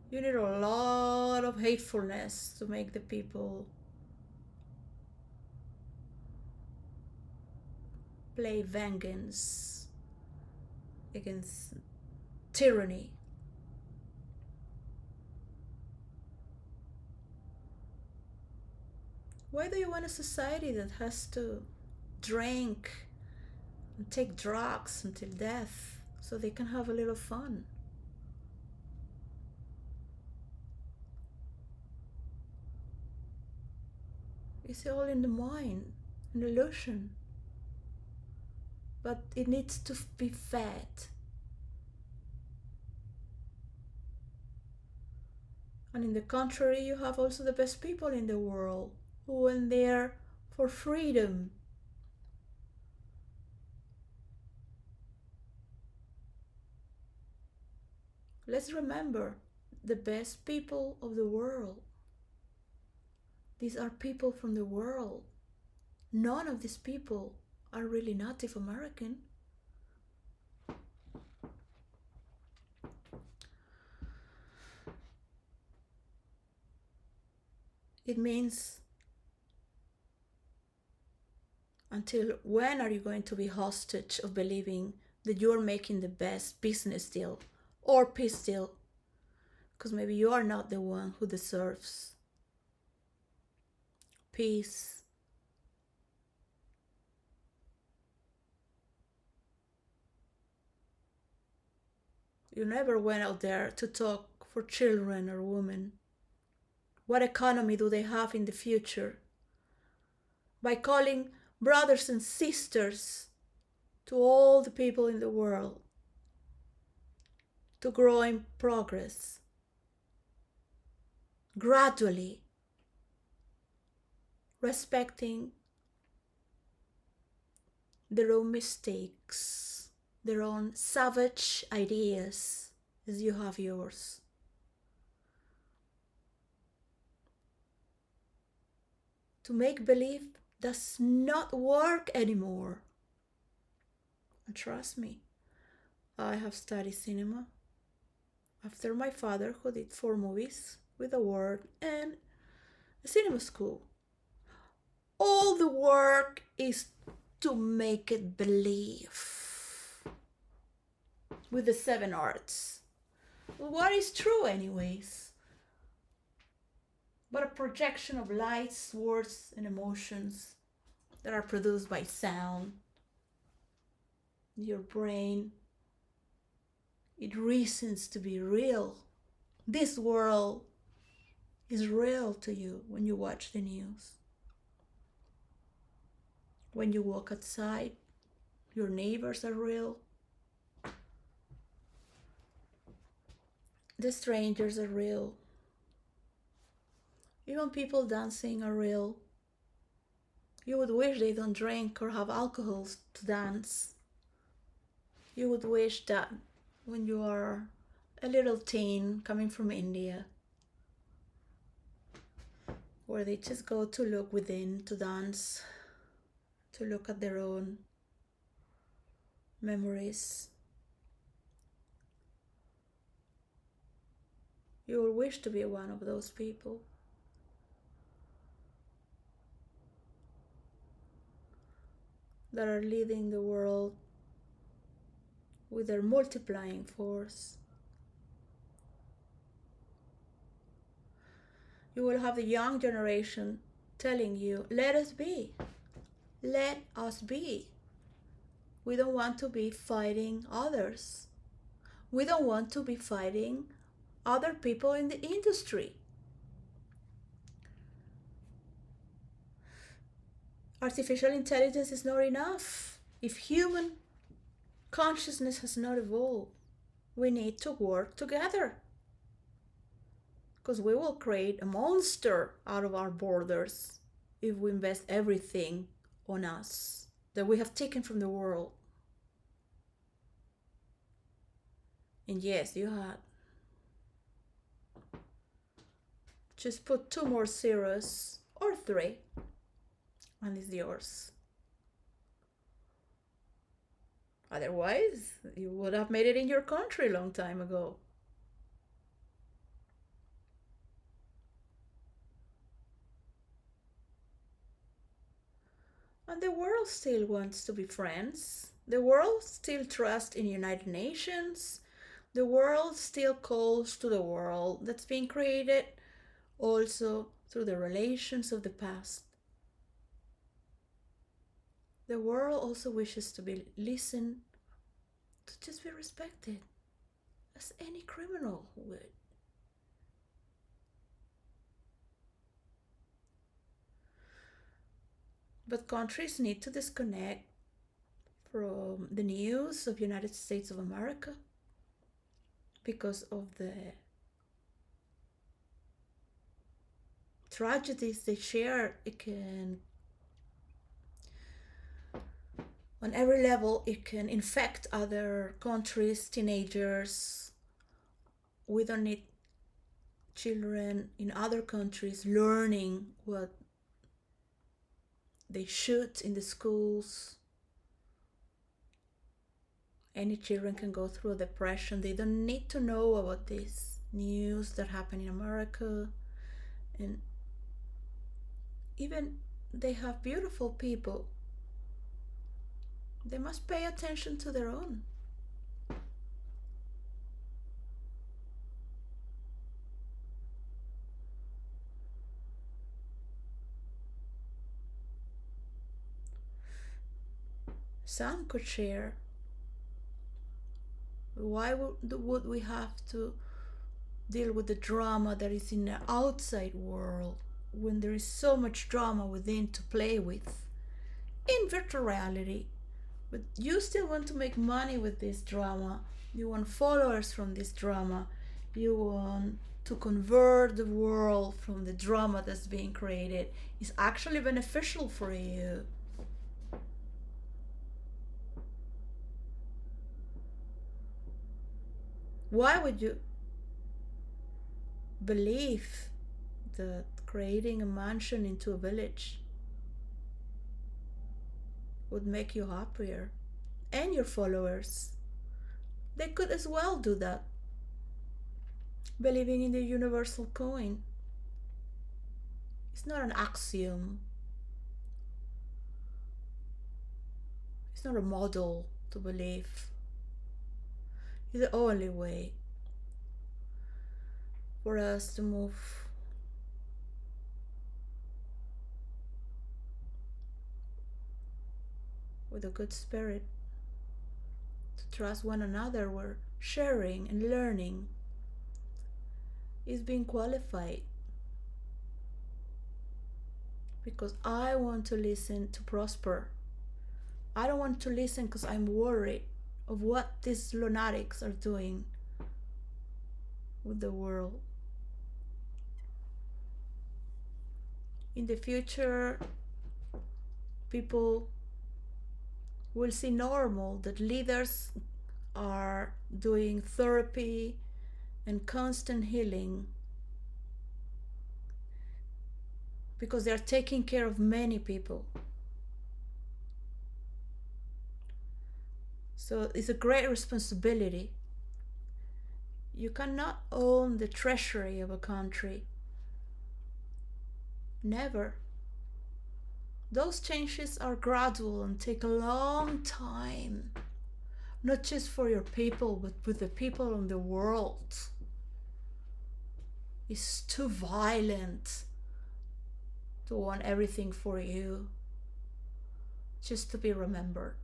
You need a lot of hatefulness to make the people play vengeance against tyranny. Why do you want a society that has to drink and take drugs until death so they can have a little fun? It's all in the mind, an illusion. But it needs to be fed. And in the contrary, you have also the best people in the world who went there for freedom. Let's remember the best people of the world. These are people from the world. None of these people are really Native American. It means, until when are you going to be hostage of believing that you're making the best business deal or peace deal? Because maybe you are not the one who deserves peace. You never went out there to talk for children or women. What economy do they have in the future? By calling brothers and sisters to all the people in the world to grow in progress, gradually, respecting their own mistakes, their own savage ideas as you have yours. To make believe does not work anymore. And trust me, I have studied cinema after my father, who did 4 movies with a word and a cinema school. All the work is to make it believe with the 7 arts. What is true, anyways? But a projection of lights, words, and emotions that are produced by sound. Your brain, it reasons to be real. This world is real to you when you watch the news. When you walk outside, your neighbors are real. The strangers are real. Even people dancing are real. You would wish they don't drink or have alcohol to dance. You would wish that when you are a little teen coming from India, where they just go to look within, to dance, to look at their own memories. You will wish to be one of those people. That are leading the world with their multiplying force. You will have the young generation telling you, let us be. Let us be. We don't want to be fighting others. We don't want to be fighting other people in the industry. Artificial intelligence is not enough. If human consciousness has not evolved, we need to work together. Because we will create a monster out of our borders if we invest everything on us that we have taken from the world. And yes, you had. Just put 2 more zeros or 3 and it's yours. Otherwise, you would have made it in your country a long time ago. And the world still wants to be friends. The world still trusts in United Nations. The world still calls to the world that's been created also through the relations of the past. The world also wishes to be listened, to just be respected, as any criminal would. But countries need to disconnect from the news of United States of America because of the tragedies they share. It can, on every level, it can infect other countries, teenagers. We don't need children in other countries learning what they should in the schools. Any children can go through a depression. They don't need to know about this news that happened in America. And even they have beautiful people, they must pay attention to their own. Some could share. Why would we have to deal with the drama that is in the outside world when there is so much drama within to play with in virtual reality? But you still want to make money with this drama. You want followers from this drama. You want to convert the world from the drama that's being created. It's actually beneficial for you. Why would you believe that creating a mansion into a village would make you happier and your followers? They could as well do that, believing in the universal coin. It's not an axiom, it's not a model to believe. It's the only way for us to move with a good spirit, to trust one another, where sharing and learning is being qualified. Because I want to listen to prosper. I don't want to listen because I'm worried of what these lunatics are doing with the world. In the future, people will see normal that leaders are doing therapy and constant healing because they are taking care of many people. So it's a great responsibility. You cannot own the treasury of a country. Never. Those changes are gradual and take a long time. Not just for your people, but with the people in the world. It's too violent to want everything for you just to be remembered.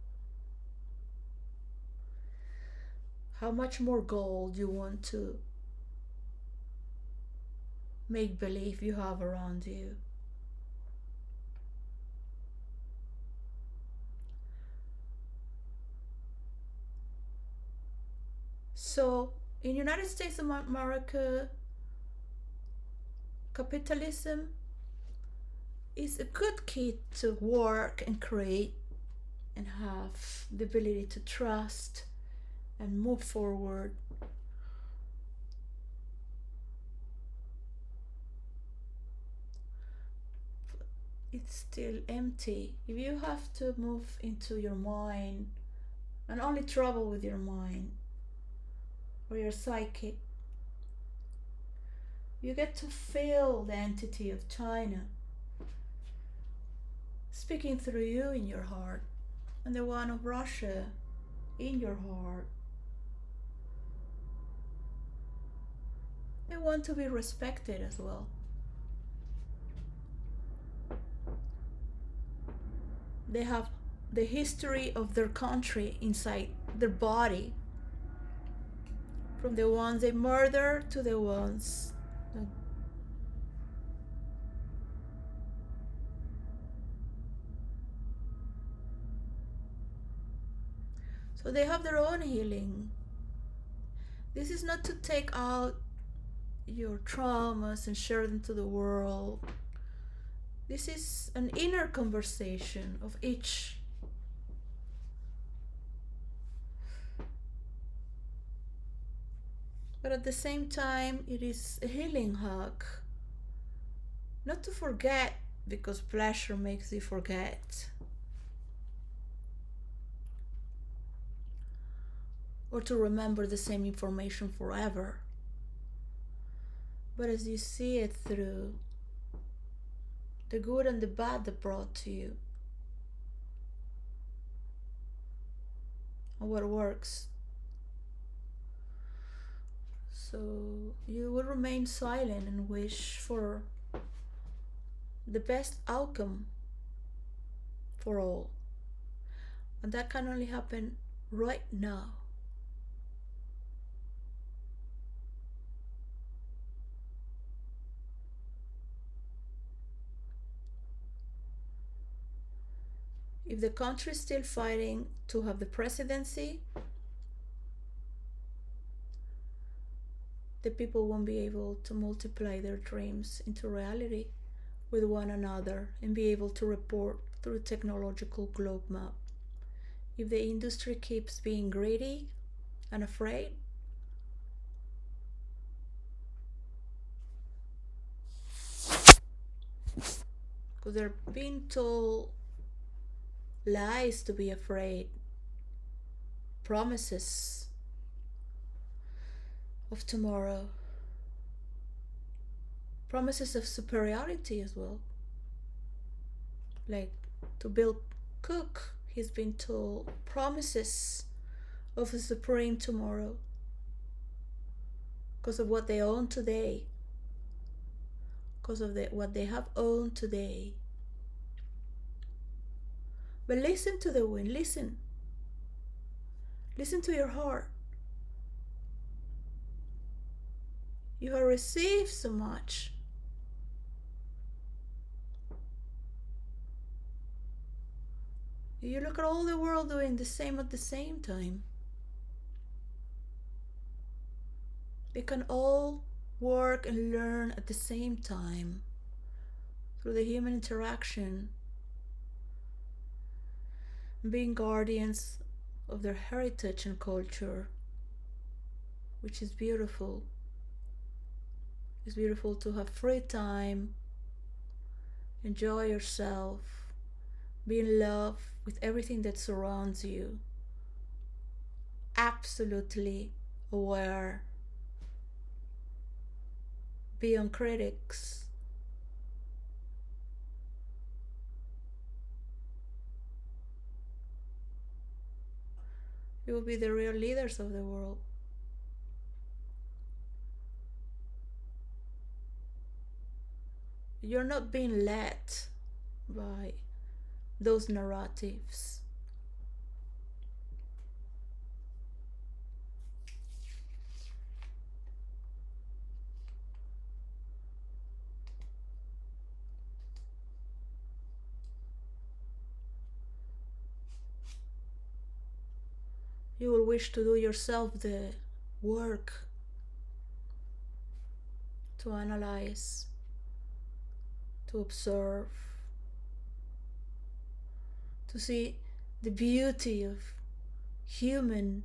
How much more gold you want to make believe you have around you. So in United States of America, capitalism is a good kid to work and create and have the ability to trust and move forward. It's still empty. If you have to move into your mind and only travel with your mind or your psyche, you get to feel the entity of China speaking through you in your heart, and the one of Russia in your heart. They want to be respected as well. They have the history of their country inside their body, from the ones they murder to the ones that so they have their own healing. This is not to take out your traumas and share them to the world. This is an inner conversation of each. But at the same time, it is a healing hug. Not to forget, because pleasure makes you forget. Or to remember the same information forever. But as you see it through the good and the bad that brought to you, and what works. So you will remain silent and wish for the best outcome for all. And that can only happen right now. If the country is still fighting to have the presidency, the people won't be able to multiply their dreams into reality with one another and be able to report through technological globe map. If the industry keeps being greedy and afraid, because they're being told lies to be afraid, promises of tomorrow, promises of superiority as well. Like to Bill Cook, he's been told promises of a supreme tomorrow because of what they own today, because of what they have owned today. But listen to the wind, listen. Listen to your heart. You have received so much. You look at all the world doing the same at the same time. They can all work and learn at the same time through the human interaction, being guardians of their heritage and culture, which is beautiful. It's beautiful to have free time, enjoy yourself, be in love with everything that surrounds you, absolutely aware, beyond critics. You will be the real leaders of the world. You're not being led by those narratives. You will wish to do yourself the work to analyze, to observe, to see the beauty of human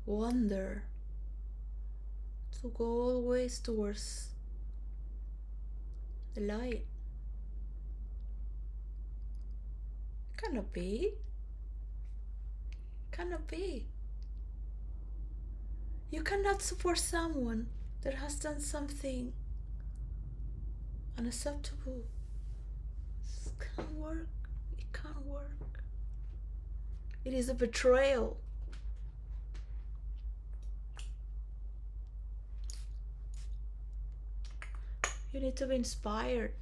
wonder, to go always towards the light. Cannot be. Cannot be. You cannot support someone that has done something unacceptable. It can't work. It can't work. It is a betrayal. You need to be inspired.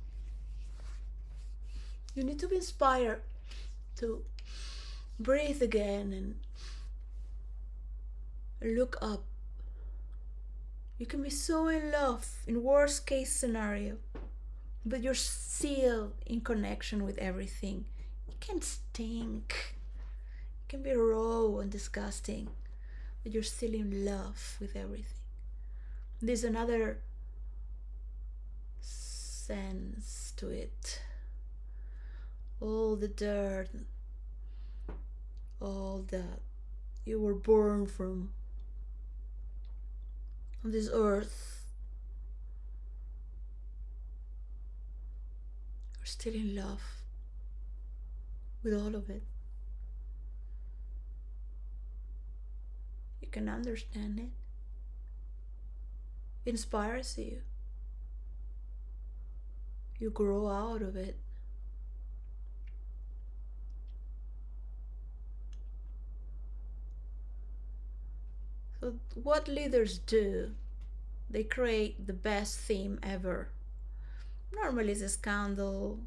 You need to be inspired to breathe again and look up. You can be so in love in worst case scenario, but you're still in connection with everything. It can stink. It can be raw and disgusting, but you're still in love with everything. There's another sense to it. All the dirt, all that you were born from on this earth, you're still in love with all of it. can understand it. Inspires you. You grow out of it. So what leaders do, they create the best theme ever. Normally it's a scandal,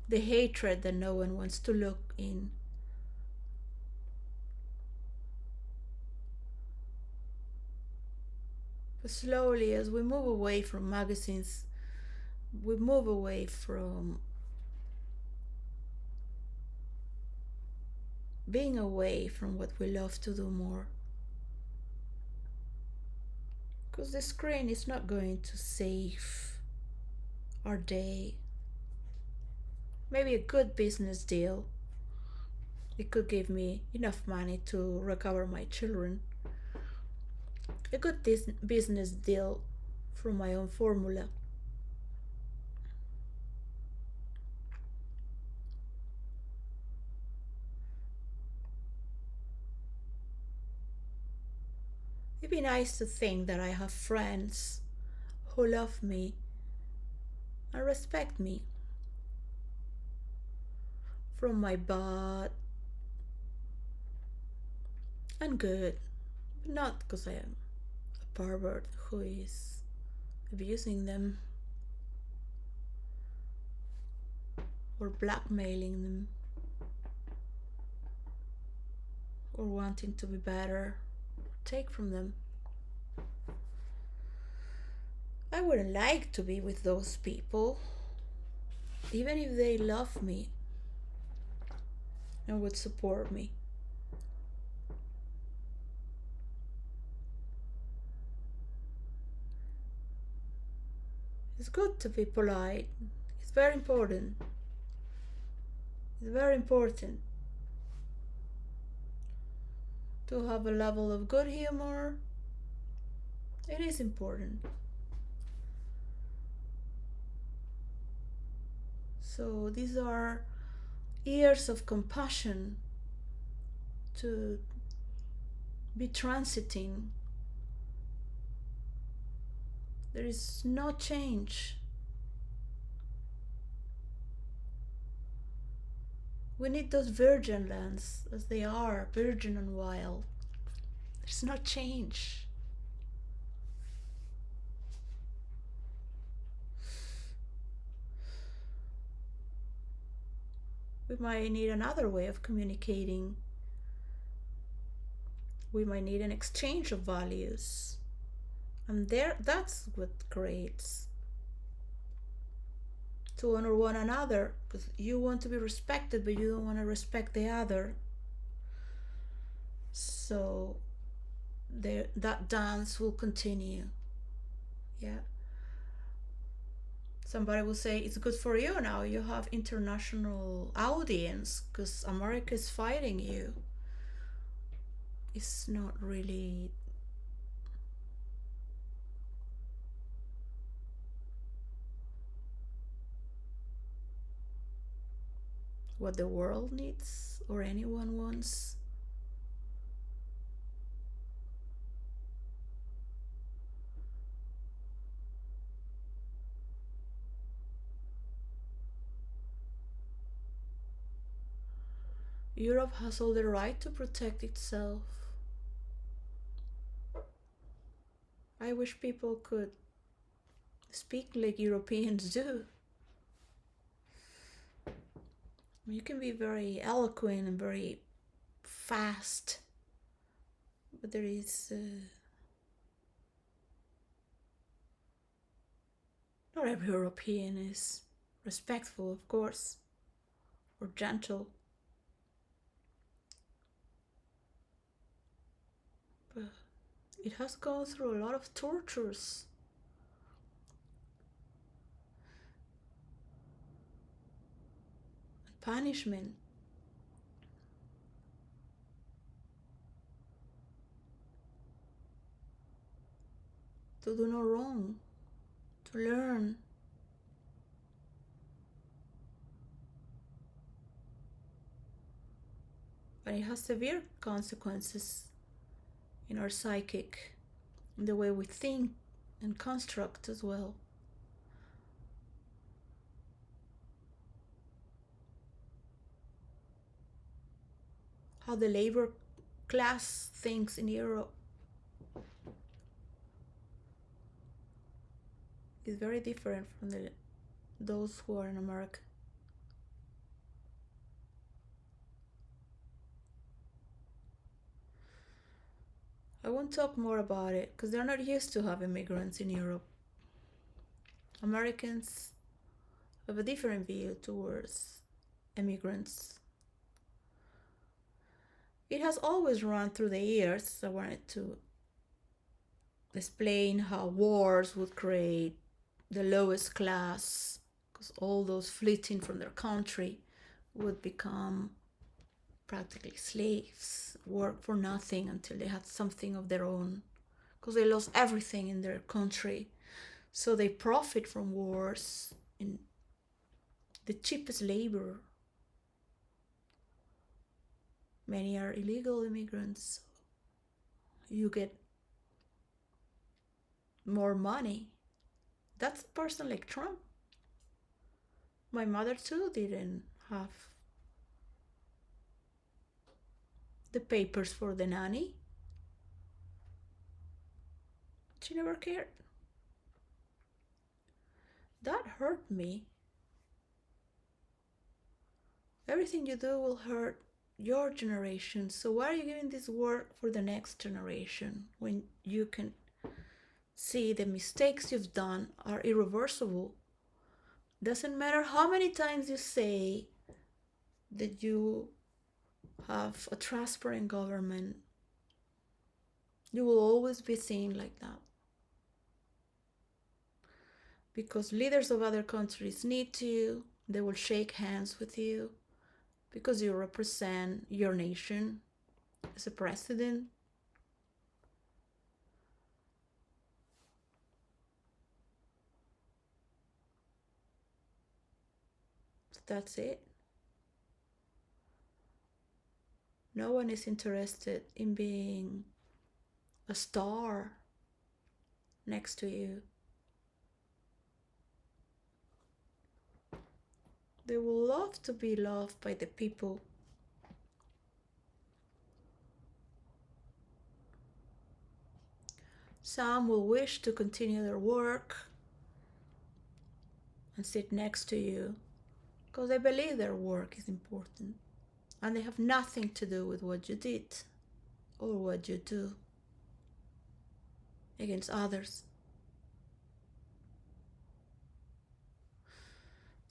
the hatred that no one wants to look in. But slowly, as we move away from magazines, we move away from being away from what we love to do more. Because the screen is not going to save our day. Maybe a good business deal. It could give me enough money to recover my children. A good business deal from my own formula. It'd be nice to think that I have friends who love me and respect me. From my bad and good, but not because I am a pervert who is abusing them or blackmailing them or wanting to be better, take from them. I wouldn't like to be with those people, even if they love me and would support me. It's good to be polite. It's very important. It's very important to have a level of good humor. It is important. So these are years of compassion to be transiting. There is no change. We need those virgin lands as they are, virgin and wild. There's no change. We might need another way of communicating. We might need an exchange of values. And that's what creates to honor one another, because you want to be respected but you don't want to respect the other. So that dance will continue. Yeah. Somebody will say it's good for you now, you have international audience because America is fighting you. It's not really what the world needs or anyone wants. Europe has all the right to protect itself. I wish people could speak like Europeans do. You can be very eloquent and very fast, but there is not every European is respectful, of course, or gentle. But it has gone through a lot of tortures. And punishment. To do no wrong. To learn. but it has severe consequences in our psychic, in the way we think and construct as well. How the labor class thinks in Europe is very different from those who are in America. I won't talk more about it because they're not used to have immigrants in Europe. Americans have a different view towards immigrants. It has always run through the years. I wanted to explain how wars would create the lowest class, because all those fleeing from their country would become practically slaves, work for nothing until they had something of their own, because they lost everything in their country. So they profit from wars in the cheapest labor. Many are illegal immigrants. You get more money. That's a person like Trump. My mother too didn't have the papers for the nanny. She never cared. That hurt me. Everything you do will hurt your generation. So why are you giving this work for the next generation when you can see the mistakes you've done are irreversible? Doesn't matter how many times you say that you have a transparent government, you will always be seen like that. Because leaders of other countries need you, they will shake hands with you because you represent your nation as a president. So that's it. No one is interested in being a star next to you. They will love to be loved by the people. Some will wish to continue their work and sit next to you because they believe their work is important and they have nothing to do with what you did or what you do against others.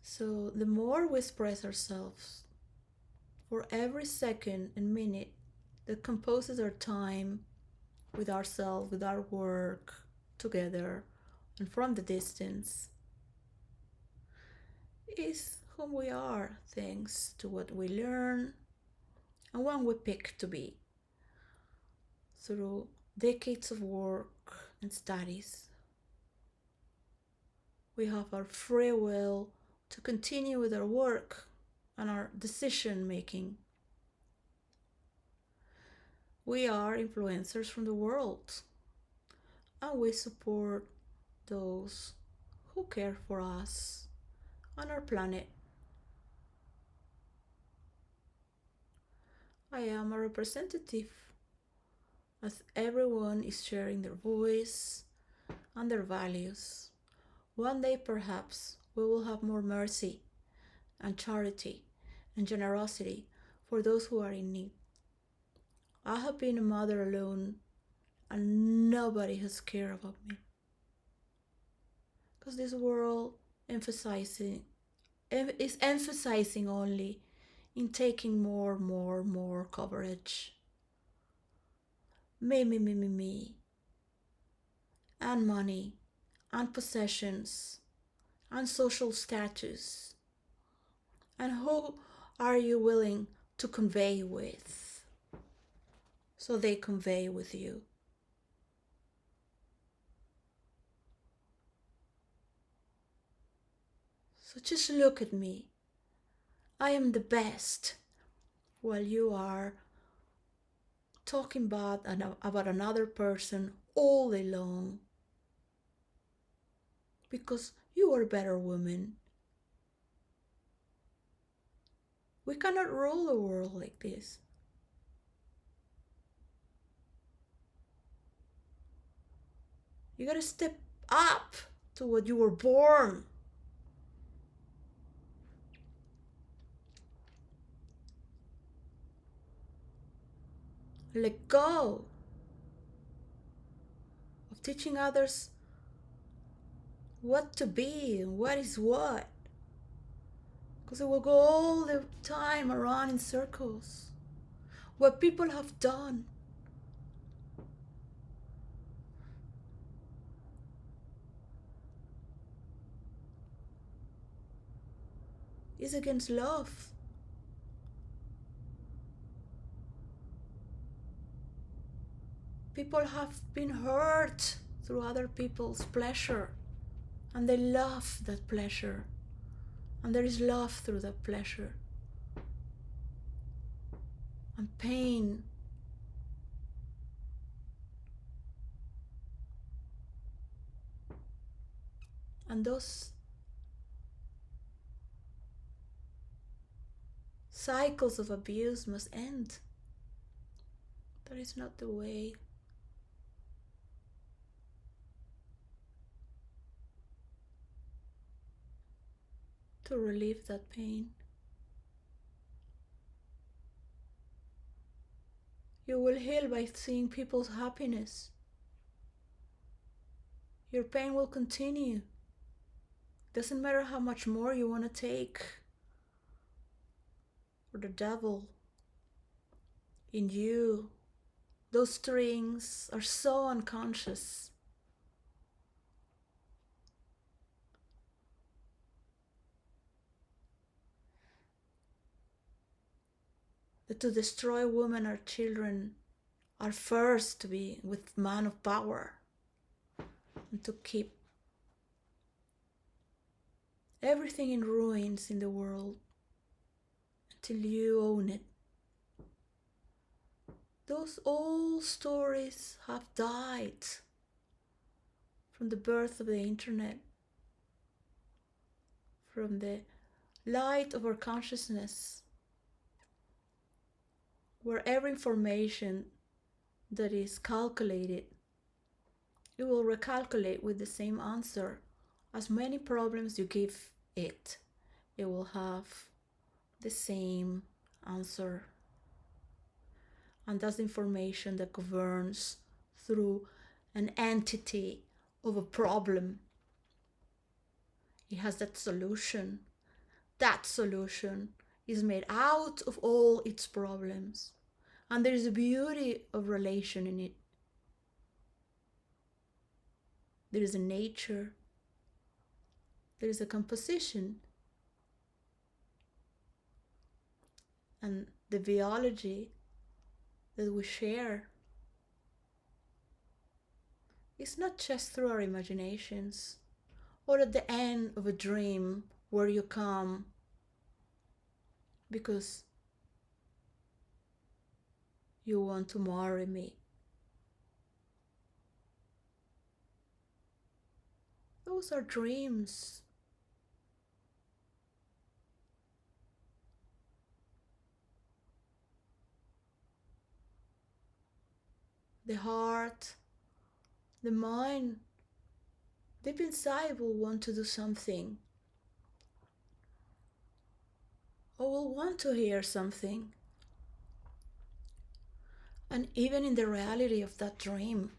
So the more we express ourselves, for every second and minute that composes our time with ourselves, with our work together and from the distance, is whom we are thanks to what we learn and what we pick to be through decades of work and studies. We have our free will to continue with our work and our decision making. We are influencers from the world and we support those who care for us on our planet. I am a representative as everyone is sharing their voice and their values. One day perhaps we will have more mercy and charity and generosity for those who are in need. I have been a mother alone and nobody has cared about me. Because this world is emphasizing only in taking more coverage. Me. And money, and possessions, and social status. And who are you willing to convey with? So they convey with you. So just look at me. I am the best. while you are talking about another person all day long because you are a better woman. We cannot rule the world like this. You gotta step up to what you were born. Let go of teaching others what to be and what is what. Because it will go all the time around in circles. What people have done is against love. People have been hurt through other people's pleasure, and they love that pleasure, and there is love through that pleasure. And pain and those cycles of abuse must end. That is not the way. To relieve that pain. You will heal by seeing people's happiness. Your pain will continue. Doesn't matter how much more you want to take. Or the devil in you. Those strings are so unconscious. That to destroy women or children are first to be with man of power. And to keep everything in ruins in the world until you own it. Those old stories have died from the birth of the internet, from the light of our consciousness, where every information that is calculated, it will recalculate with the same answer. As many problems you give it, it will have the same answer. And that's the information that governs through an entity of a problem. It has that solution. That solution is made out of all its problems. And there is a beauty of relation in it. There is a nature. There is a composition. And the biology that we share is not just through our imaginations or at the end of a dream where you come because you want to marry me. Those are dreams. The heart, the mind, deep inside will want to do something or will want to hear something. And even in the reality of that dream,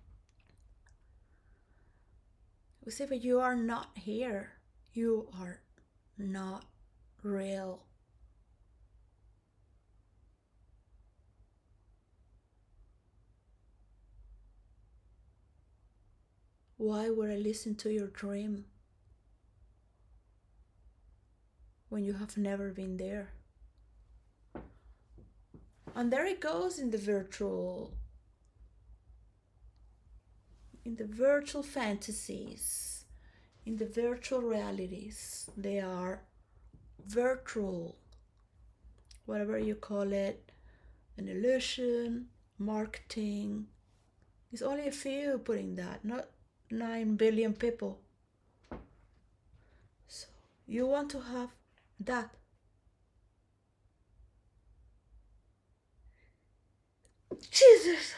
we say, but you are not here. You are not real. Why would I listen to your dream when you have never been there? And there it goes in the virtual fantasies, in the virtual realities. They are virtual, whatever you call it, an illusion, marketing. It's only a few putting that, not 9 billion people. So you want to have that. Jesus!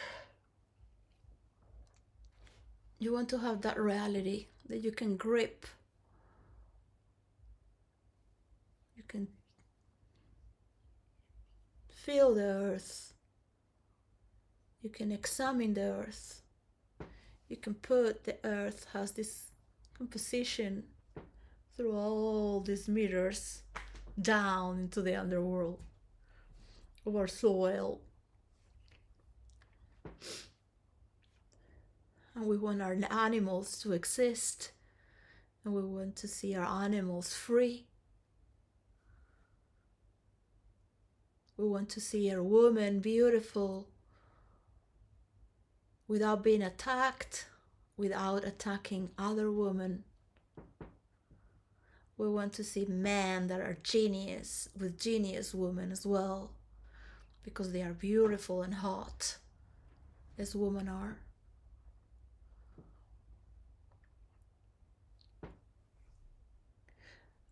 You want to have that reality that you can grip. You can feel the earth. You can examine the earth. You can put the earth has this composition through all these meters down into the underworld of our soil. And we want our animals to exist. And we want to see our animals free. We want to see a woman beautiful without being attacked, without attacking other women. We want to see men that are genius, with genius women as well, because they are beautiful and hot, as women are.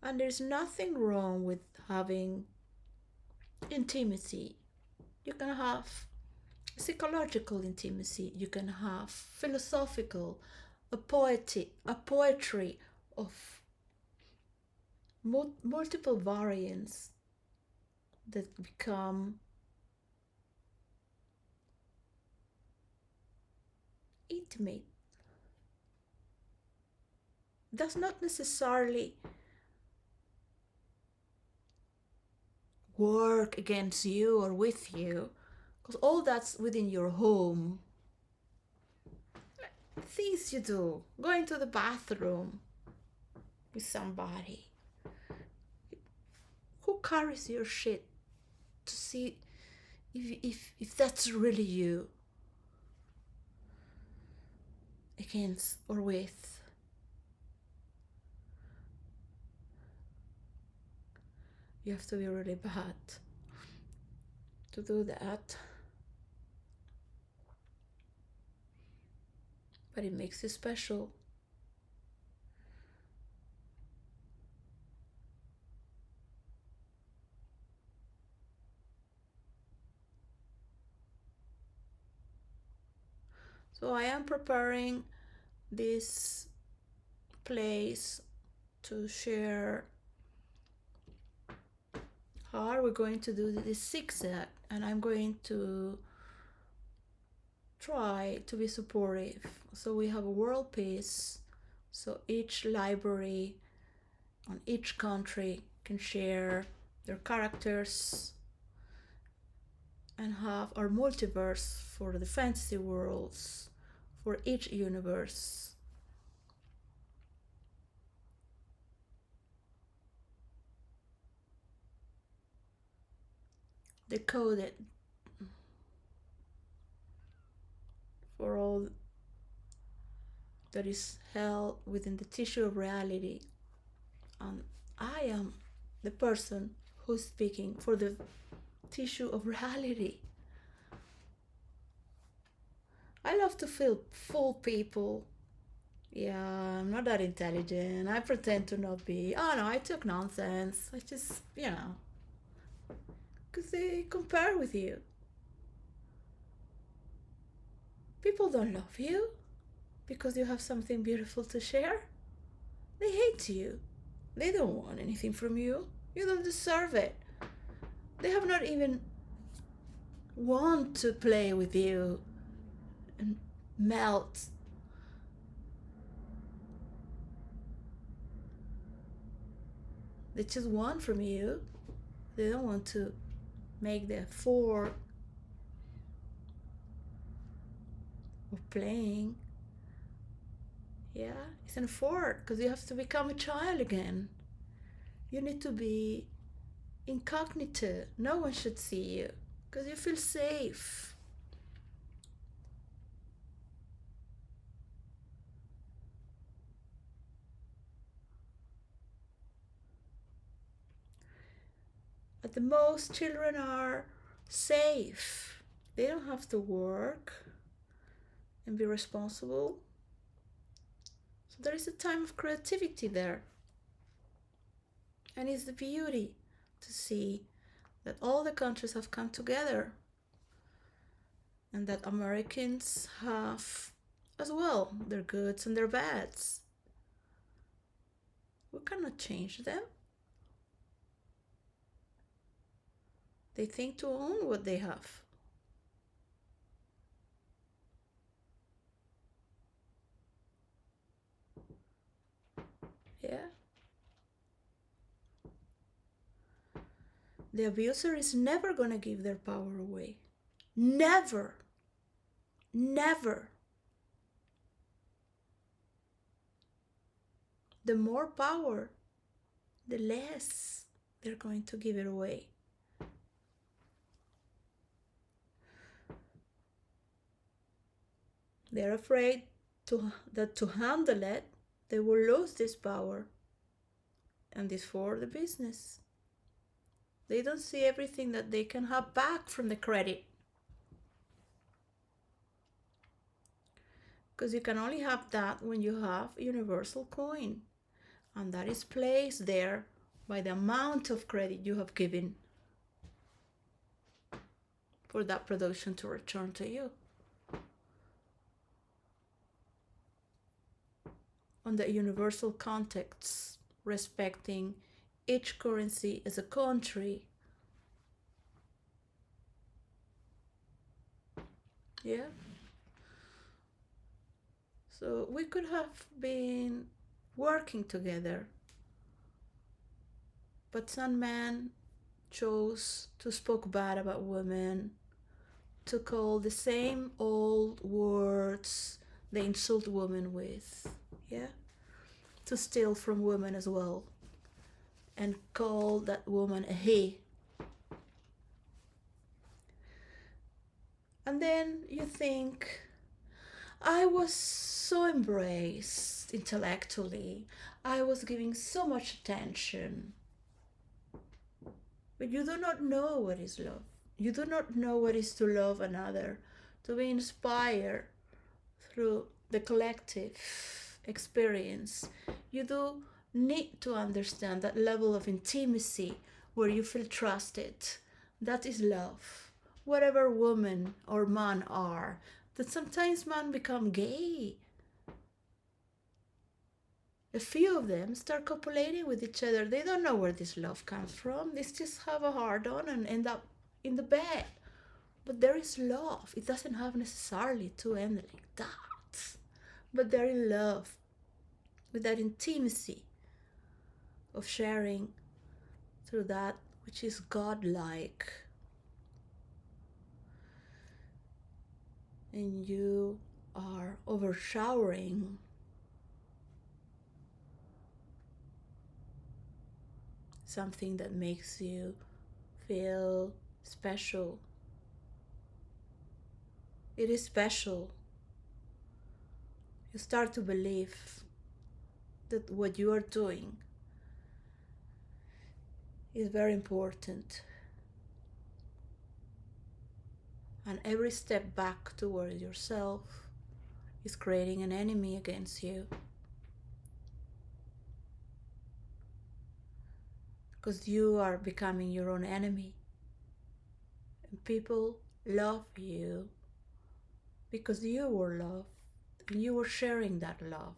And there's nothing wrong with having intimacy. You can have psychological intimacy, you can have philosophical, a poetry of multiple variants that become intimate. Does not necessarily work against you or with you, because all that's within your home. Things you do, going to the bathroom with somebody. Who carries your shit to see if that's really you against or with? You have to be really bad to do that. But it makes you special. So I am preparing this place to share how are we going to do this zigzag, and I'm going to try to be supportive. So we have a world peace, so each library on each country can share their characters and have our multiverse for the fantasy worlds for each universe. Decoded for all that is held within the tissue of reality. And I am the person who's speaking for the tissue of reality. I love to feel full people. Yeah, I'm not that intelligent. I pretend to not be. Oh no, I took nonsense. I just, because they compare with you. People don't love you because you have something beautiful to share. They hate you. They don't want anything from you. You don't deserve it. They have not even want to play with you and melt. They just want from you. They don't want to make the effort of playing. Yeah, it's an effort because you have to become a child again. You need to be incognito. No one should see you because you feel safe. At the most, children are safe. They don't have to work and be responsible. So there is a time of creativity there. And it's the beauty to see that all the countries have come together and that Americans have as well their goods and their bads. We cannot change them. They think to own what they have. Yeah. The abuser is never going to give their power away. Never. Never. The more power, the less they're going to give it away. They're afraid that to handle it, they will lose this power. And it's for the business. They don't see everything that they can have back from the credit. Because you can only have that when you have a universal coin. And that is placed there by the amount of credit you have given for that production to return to you. On the universal context, respecting each currency as a country. Yeah. So we could have been working together, but some man chose to speak bad about women, to call the same old words they insult women with, yeah, to steal from women as well, and call that woman a he. And then you think, I was so embraced intellectually, I was giving so much attention, but you do not know what is love. You do not know what is to love another, to be inspired through the collective experience. You do need to understand that level of intimacy where you feel trusted. That is love. Whatever woman or man are, that sometimes men become gay. A few of them start copulating with each other. They don't know where this love comes from. They just have a hard on and end up in the bed. But there is love. It doesn't have necessarily to end like that. But there is love with that intimacy of sharing through that which is godlike. And you are overshowering something that makes you feel special. It is special. You start to believe that what you are doing is very important. And every step back towards yourself is creating an enemy against you. Because you are becoming your own enemy. And people love you because you were loved and you were sharing that love.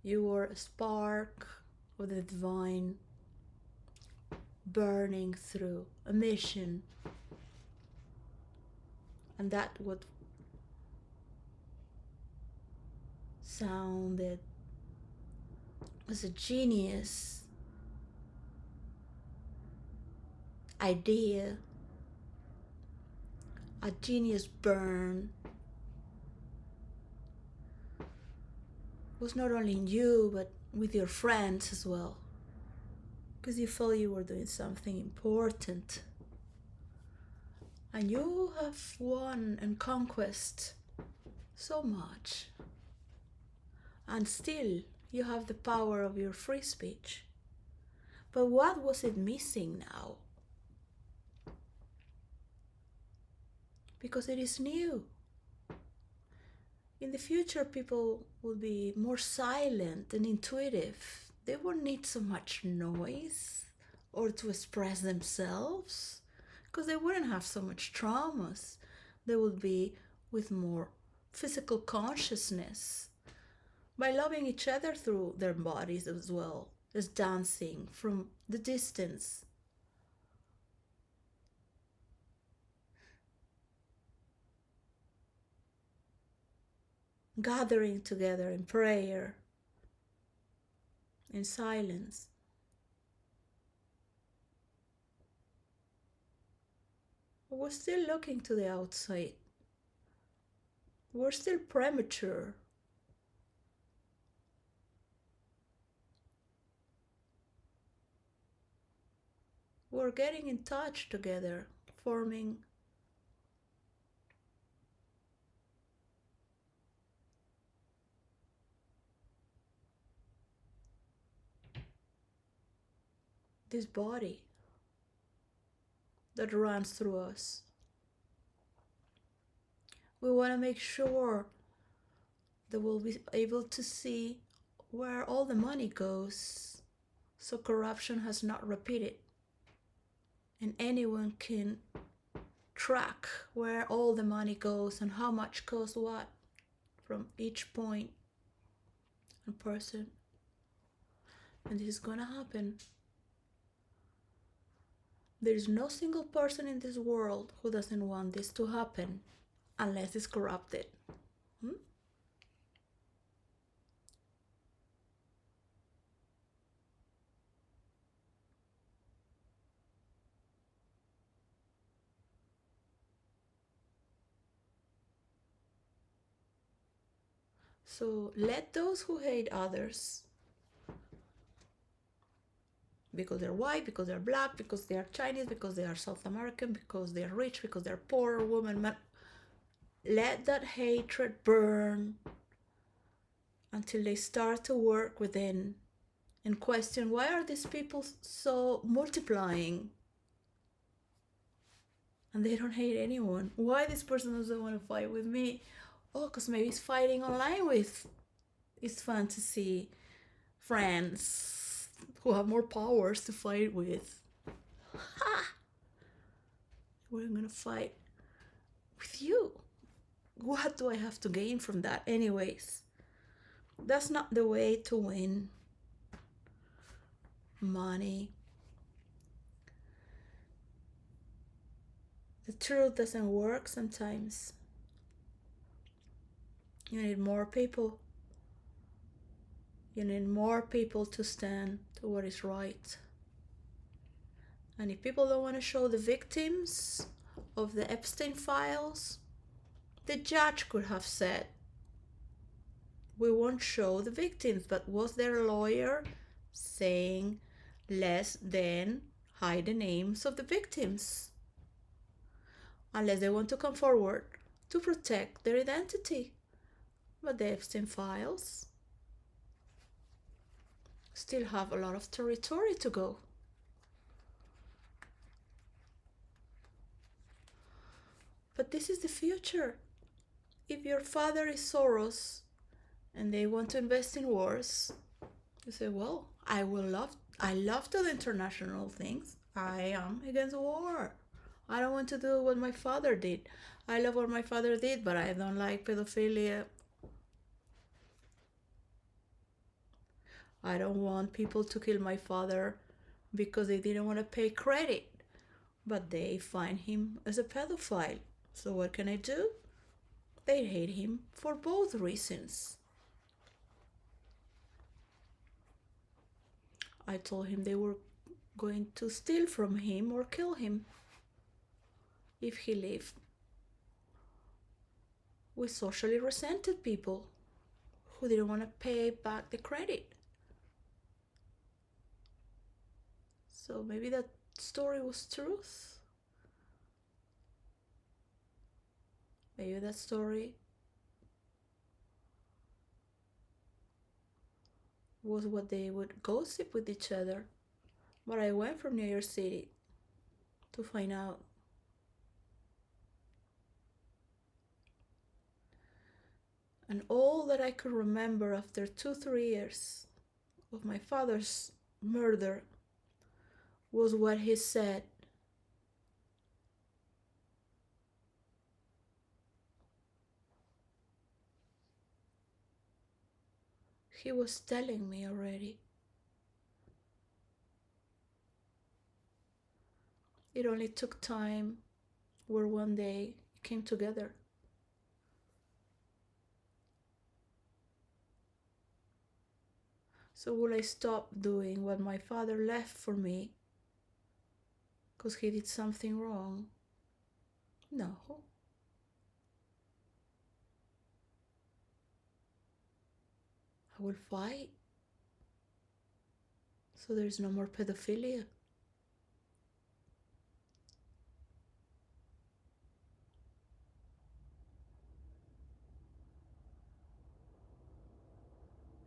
You were a spark of the divine burning through a mission. And that what sounded as a genius idea, a genius burn, was not only in you but with your friends as well, because you felt you were doing something important. And you have won and conquest so much. And still you have the power of your free speech. But what was it missing now? because it is new. In the future, people will be more silent and intuitive. They won't need so much noise or to express themselves because they wouldn't have so much traumas. They would be with more physical consciousness by loving each other through their bodies as well as dancing from the distance. Gathering together in prayer, in silence. We're still looking to the outside. We're still premature. We're getting in touch together, forming this body that runs through us. We want to make sure that we'll be able to see where all the money goes so corruption has not repeated. And anyone can track where all the money goes and how much goes what from each point and person. And this is gonna happen. There is no single person in this world who doesn't want this to happen unless it's corrupted. So let those who hate others because they're white, because they're black, because they are Chinese, because they are South American, because they're rich, because they're poor, woman, man, let that hatred burn until they start to work within and question, why are these people so multiplying and they don't hate anyone? Why this person doesn't want to fight with me? Oh, because maybe he's fighting online with his fantasy friends who have more powers to fight with. Ha! We're gonna fight with you. What do I have to gain from that? Anyways, that's not the way to win money. The truth doesn't work sometimes. You need more people. You need more people to stand to what is right. And if people don't want to show the victims of the Epstein files, the judge could have said, we won't show the victims, but was there a lawyer saying less than hide the names of the victims? Unless they want to come forward to protect their identity. But the Epstein files still have a lot of territory to go. But this is the future. If your father is Soros and they want to invest in wars, you say, well, I love to do international things. I am against war. I don't want to do what my father did. I love what my father did, but I don't like pedophilia. I don't want people to kill my father because they didn't want to pay credit, but they find him as a pedophile. So what can I do? They hate him for both reasons. I told him they were going to steal from him or kill him if he lived with socially resented people who didn't want to pay back the credit. So maybe that story was truth. Maybe that story was what they would gossip with each other. But I went from New York City to find out And all that I could remember after 2-3 years of my father's murder was what he said. He was telling me already. It only took time where one day it came together. So will I stop doing what my father left for me because he did something wrong? No. I will fight so there's no more pedophilia.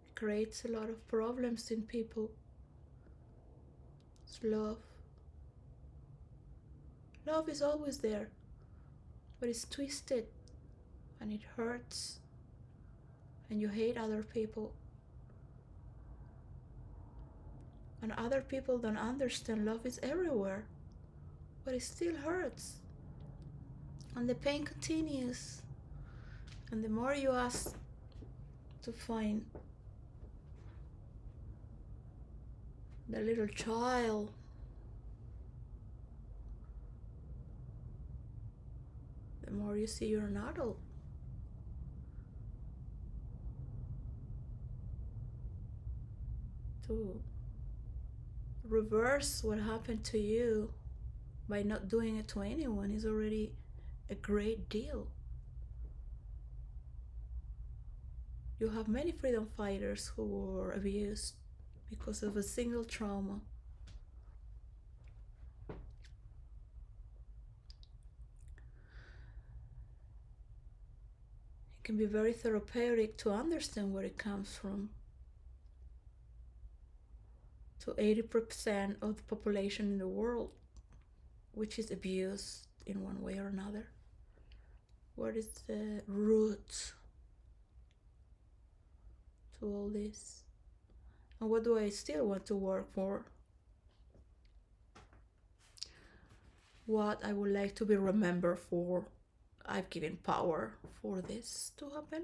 It creates a lot of problems in people. It's love. Love is always there, but it's twisted and it hurts and you hate other people. And other people don't understand love is everywhere, but it still hurts. And the pain continues. And the more you ask to find the little child, the more you see you're an adult. To reverse what happened to you by not doing it to anyone is already a great deal. You have many freedom fighters who were abused because of a single trauma. It can be very therapeutic to understand where it comes from. To 80% of the population in the world, which is abused in one way or another. What is the root to all this? And what do I still want to work for? What I would like to be remembered for. I've given power for this to happen.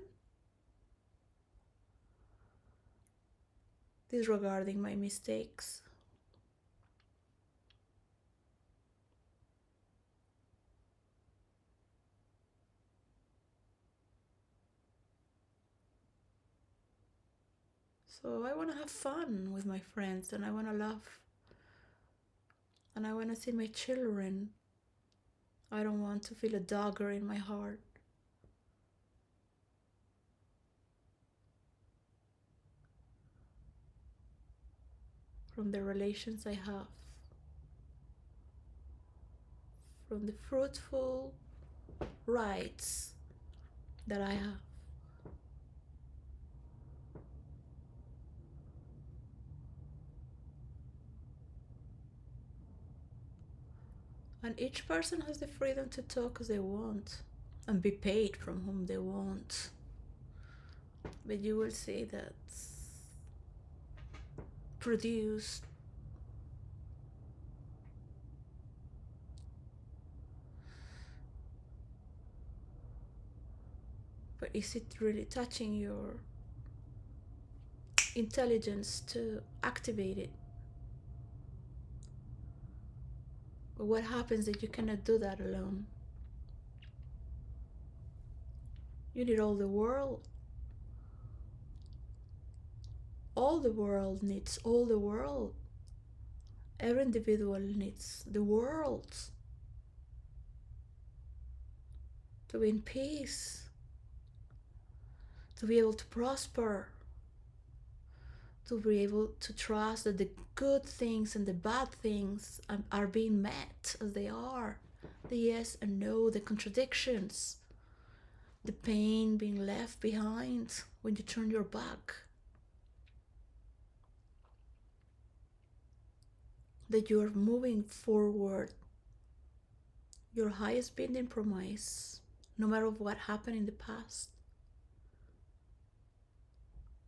Disregarding my mistakes. So I want to have fun with my friends, and I want to laugh, and I want to see my children. I don't want to feel a dagger in my heart. From the relations I have, from the fruitful rights that I have. And each person has the freedom to talk as they want and be paid from whom they want. But you will see that's produced but is it really touching your intelligence to activate it? But what happens if you cannot do that alone? You need all the world. All the world needs all the world. Every individual needs the world to be in peace, to be able to prosper, to be able to trust that the good things and the bad things are being met as they are. The yes and no, the contradictions, the pain being left behind when you turn your back. That you are moving forward, your highest binding promise, no matter what happened in the past.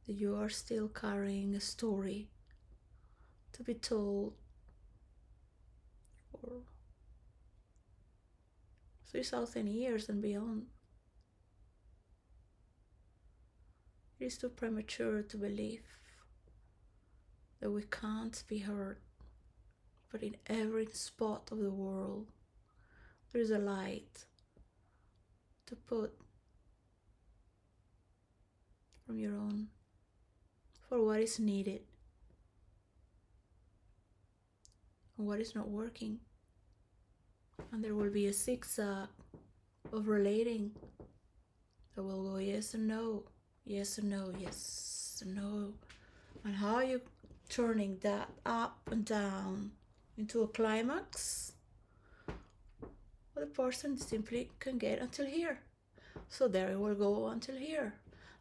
that you are still carrying a story to be told for 3,000 years and beyond. It is too premature to believe that we can't be heard, but in every spot of the world there is a light to put from your own for what is needed and what is not working. And there will be a zigzag of relating that will go yes and no, yes and no, yes and no. And how you turning that up and down into a climax, well, the person simply can get until here. So there it will go until here.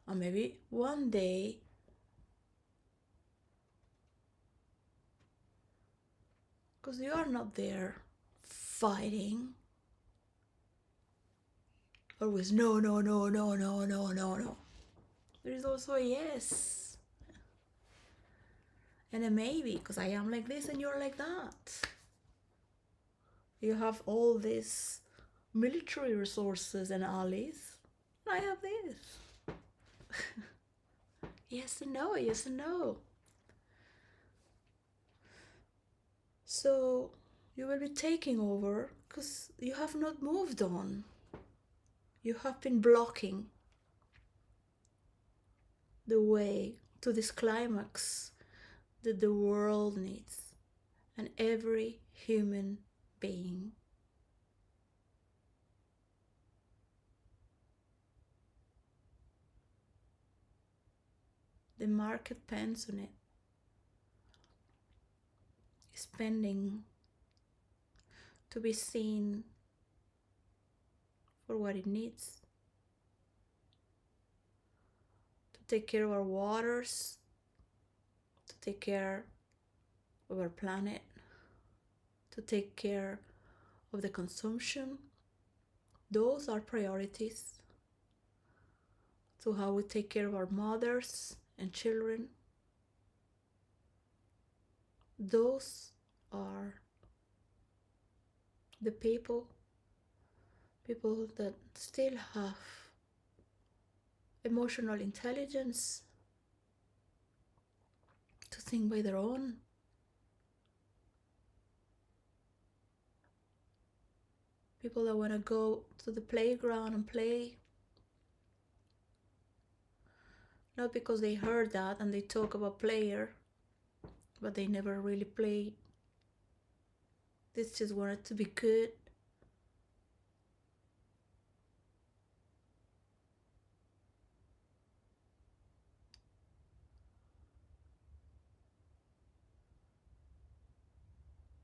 And maybe one day because you are not there fighting always no, no, no, no, no, no, no, no. There is also a yes and a maybe, because I am like this and you're like that. You have all these military resources and allies, and I have this. Yes and no, yes and no. So you will be taking over because you have not moved on. You have been blocking the way to this climax that the world needs and every human being. The market depends on it. It's pending to be seen for what it needs. To take care of our waters, to take care of our planet, to take care of the consumption. Those are priorities. To how we take care of our mothers and children. Those are the people that still have emotional intelligence to think by their own. People that want to go to the playground and play, not because they heard that and they talk about player, but they never really played. They just wanted to be good.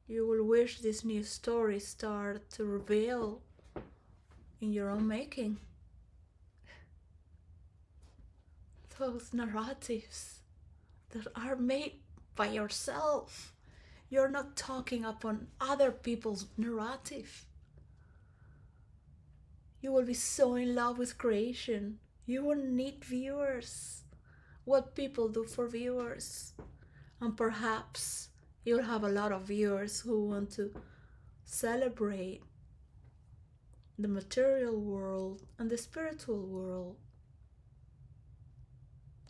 You will wish this new story start to reveal in your own making. Those narratives that are made by yourself. You're not talking upon other people's narrative. You will be so in love with creation. You will need viewers. What people do for viewers. And perhaps you'll have a lot of viewers who want to celebrate the material world and the spiritual world.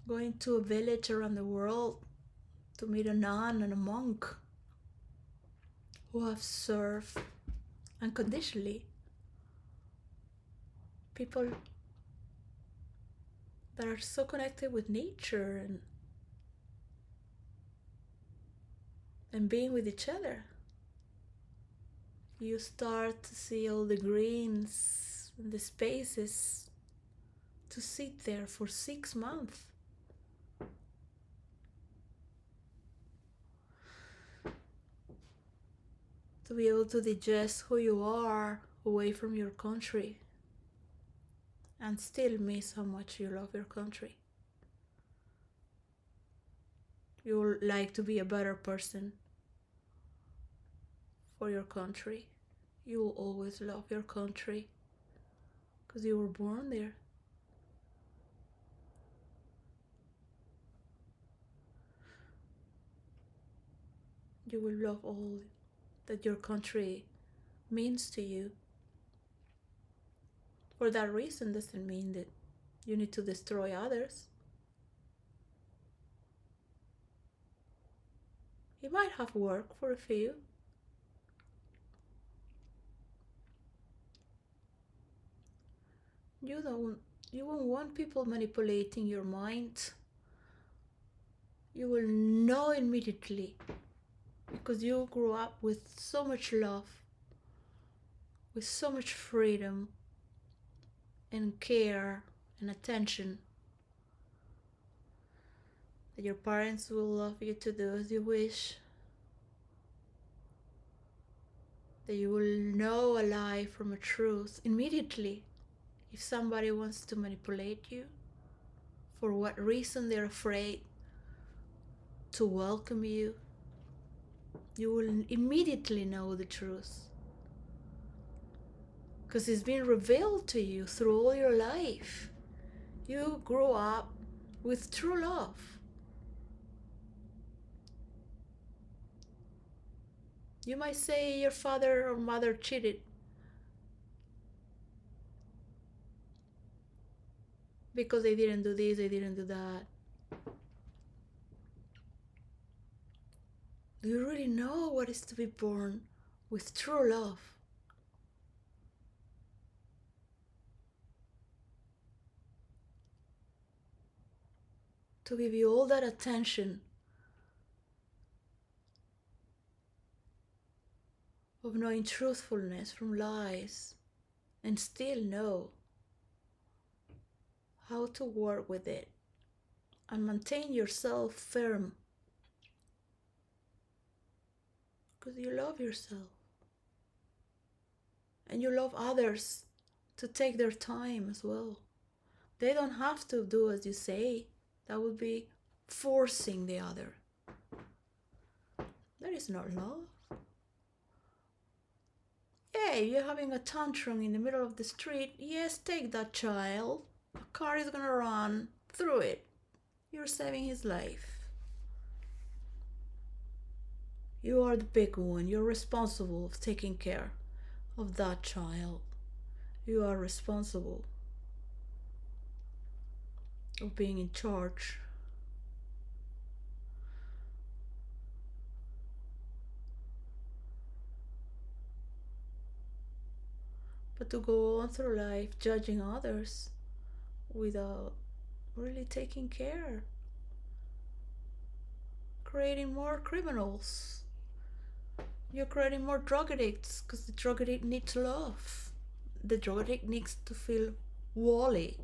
Going to a village around the world to meet a nun and a monk who have served unconditionally. People that are so connected with nature and being with each other. You start to see all the greens and the spaces to sit there for 6 months. To be able to digest who you are away from your country and still miss how much you love your country. You would like to be a better person for your country. You will always love your country because you were born there. You will love all that your country means to you. For that reason doesn't mean that you need to destroy others. It might have worked for a few. You won't want people manipulating your mind. You will know immediately because you grew up with so much love, with so much freedom and care and attention that your parents will love you to do as you wish. That you will know a lie from a truth immediately. If somebody wants to manipulate you, for what reason they're afraid to welcome you, you will immediately know the truth. Because it's been revealed to you through all your life. You grew up with true love. You might say your father or mother cheated because they didn't do this, they didn't do that. Do you really know what is to be born with true love? To give you all that attention of knowing truthfulness from lies and still know how to work with it and maintain yourself firm because you love yourself and you love others to take their time as well. They don't have to do as you say. That would be forcing the other. That is not love. Hey, you're having a tantrum in the middle of the street. Yes, take that child. A car is gonna run through it. You're saving his life. You are the big one. You're responsible of taking care of that child. You are responsible of being in charge. But to go on through life judging others without really taking care, creating more criminals. You're creating more drug addicts because the drug addict needs love. The drug addict needs to feel wally.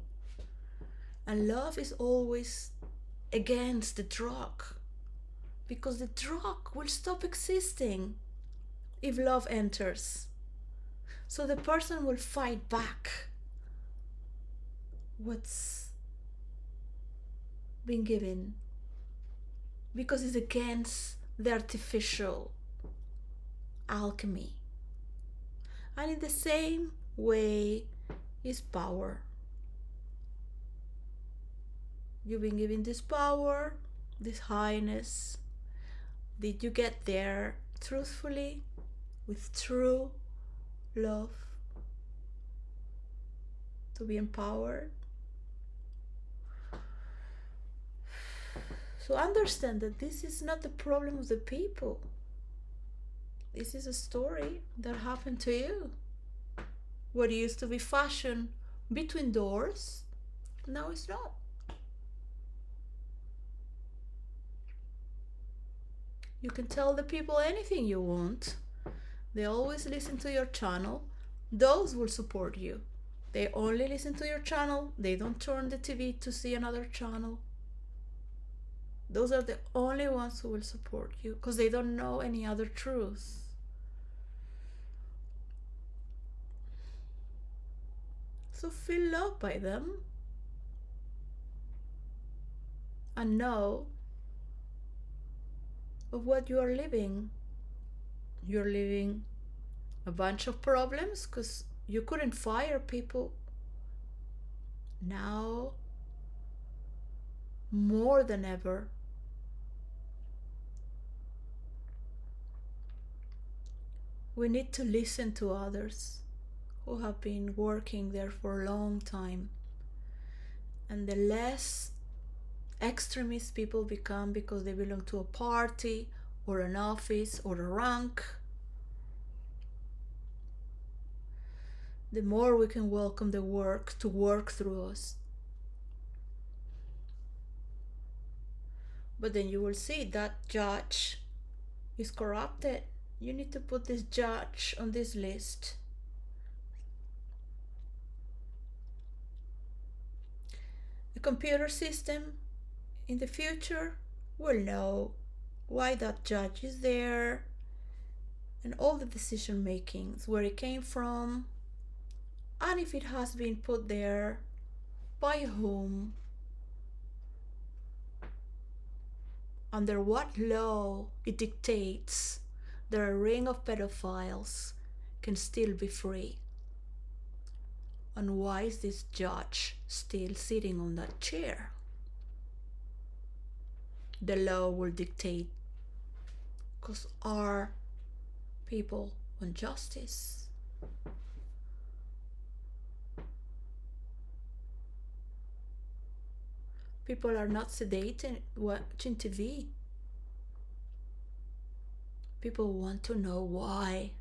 And love is always against the drug because the drug will stop existing if love enters. So the person will fight back what's been given because it's against the artificial alchemy. And in the same way is power. You've been given this power, this highness. Did you get there truthfully, with true love, to be empowered? So understand that this is not the problem of the people. This is a story that happened to you. What used to be fashion between doors, now it's not. You can tell the people anything you want. They always listen to your channel. Those will support you. They only listen to your channel. They don't turn the TV to see another channel. Those are the only ones who will support you because they don't know any other truth. So feel loved by them and know of what you are living. You're living a bunch of problems because you couldn't fire people. Now, more than ever, We need to listen to others who have been working there for a long time. And the less extremist people become because they belong to a party or an office or a rank, the more we can welcome the work to work through us. But then you will see that judge is corrupted. You need to put this judge on this list. The computer system in the future will know why that judge is there and all the decision makings, where it came from, and if it has been put there, by whom, under what law it dictates that a ring of pedophiles can still be free. And why is this judge still sitting on that chair? The law will dictate, because our people want justice. People are not sedated watching TV. People want to know why.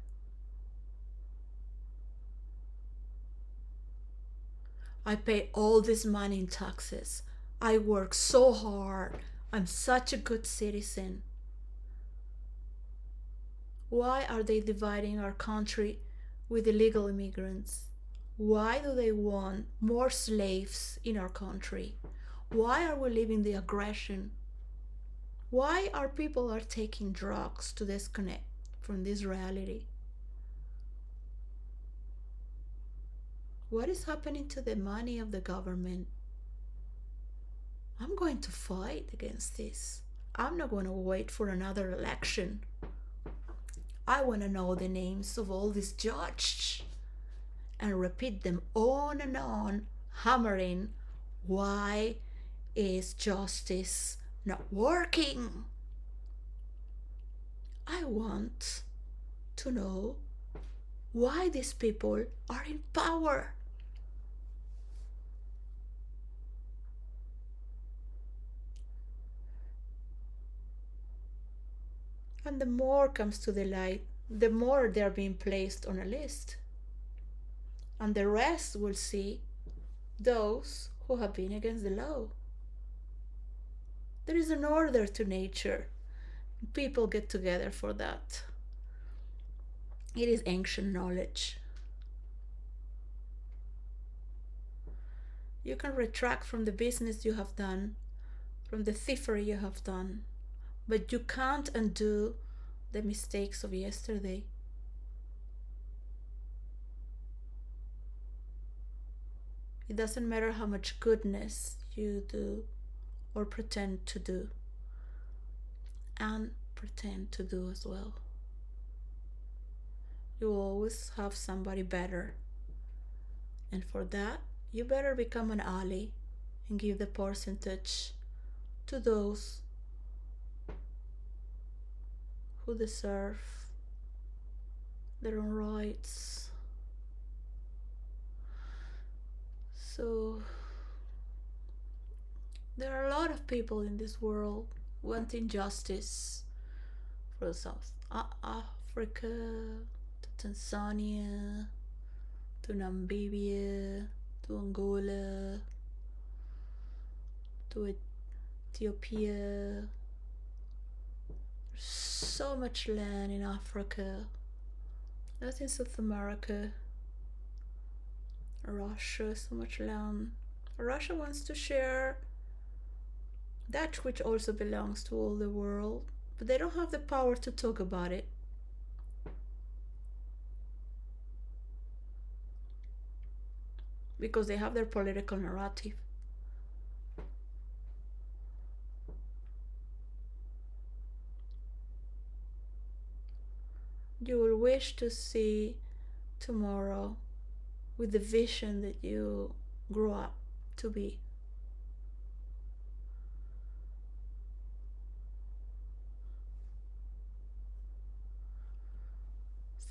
I pay all this money in taxes. I work so hard. I'm such a good citizen. Why are they dividing our country with illegal immigrants? Why do they want more slaves in our country? Why are we living the aggression? Why are people taking drugs to disconnect from this reality? What is happening to the money of the government? I'm going to fight against this. I'm not going to wait for another election. I want to know the names of all these judges and repeat them on and on, hammering, why is justice not working? I want to know why these people are in power. And the more comes to the light, the more they are being placed on a list. And the rest will see those who have been against the law. There is an order to nature. People get together for that. It is ancient knowledge. You can retract from the business you have done, from the thievery you have done, but you can't undo the mistakes of yesterday. It doesn't matter how much goodness you do or pretend to do, and pretend to do as well. You will always have somebody better, and for that you better become an ally and give the percentage to those who deserve their own rights. So there are a lot of people in this world wanting justice for South Africa, to Tanzania, to Namibia, to Angola, to Ethiopia. There's so much land in Africa, not in South America. Russia, so much land. Russia wants to share that which also belongs to all the world, but they don't have the power to talk about it. Because they have their political narrative. You will wish to see tomorrow with the vision that you grew up to be.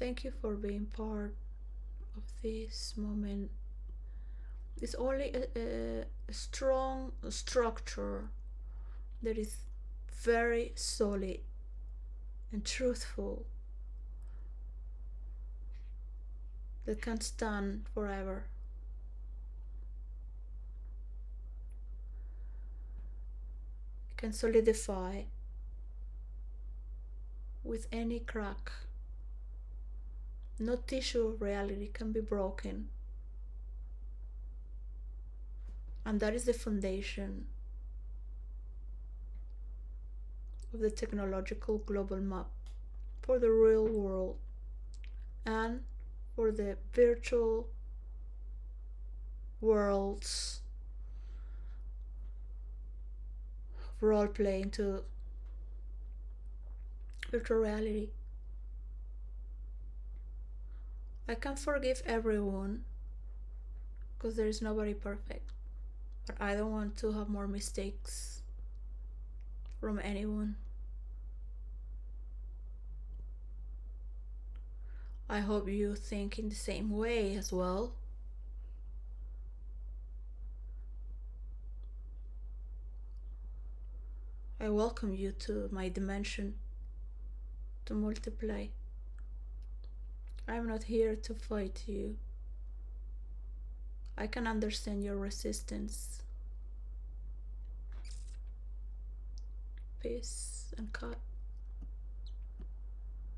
Thank you for being part of this moment. It's only a strong structure that is very solid and truthful, that can stand forever. It can solidify with any crack. No tissue of reality can be broken. And that is the foundation of the technological global map for the real world and for the virtual worlds role playing to virtual reality. I can forgive everyone because there is nobody perfect, but I don't want to have more mistakes from anyone. I hope you think in the same way as well. I welcome you to my dimension to multiply. I'm not here to fight you. I can understand your resistance. Peace and cut.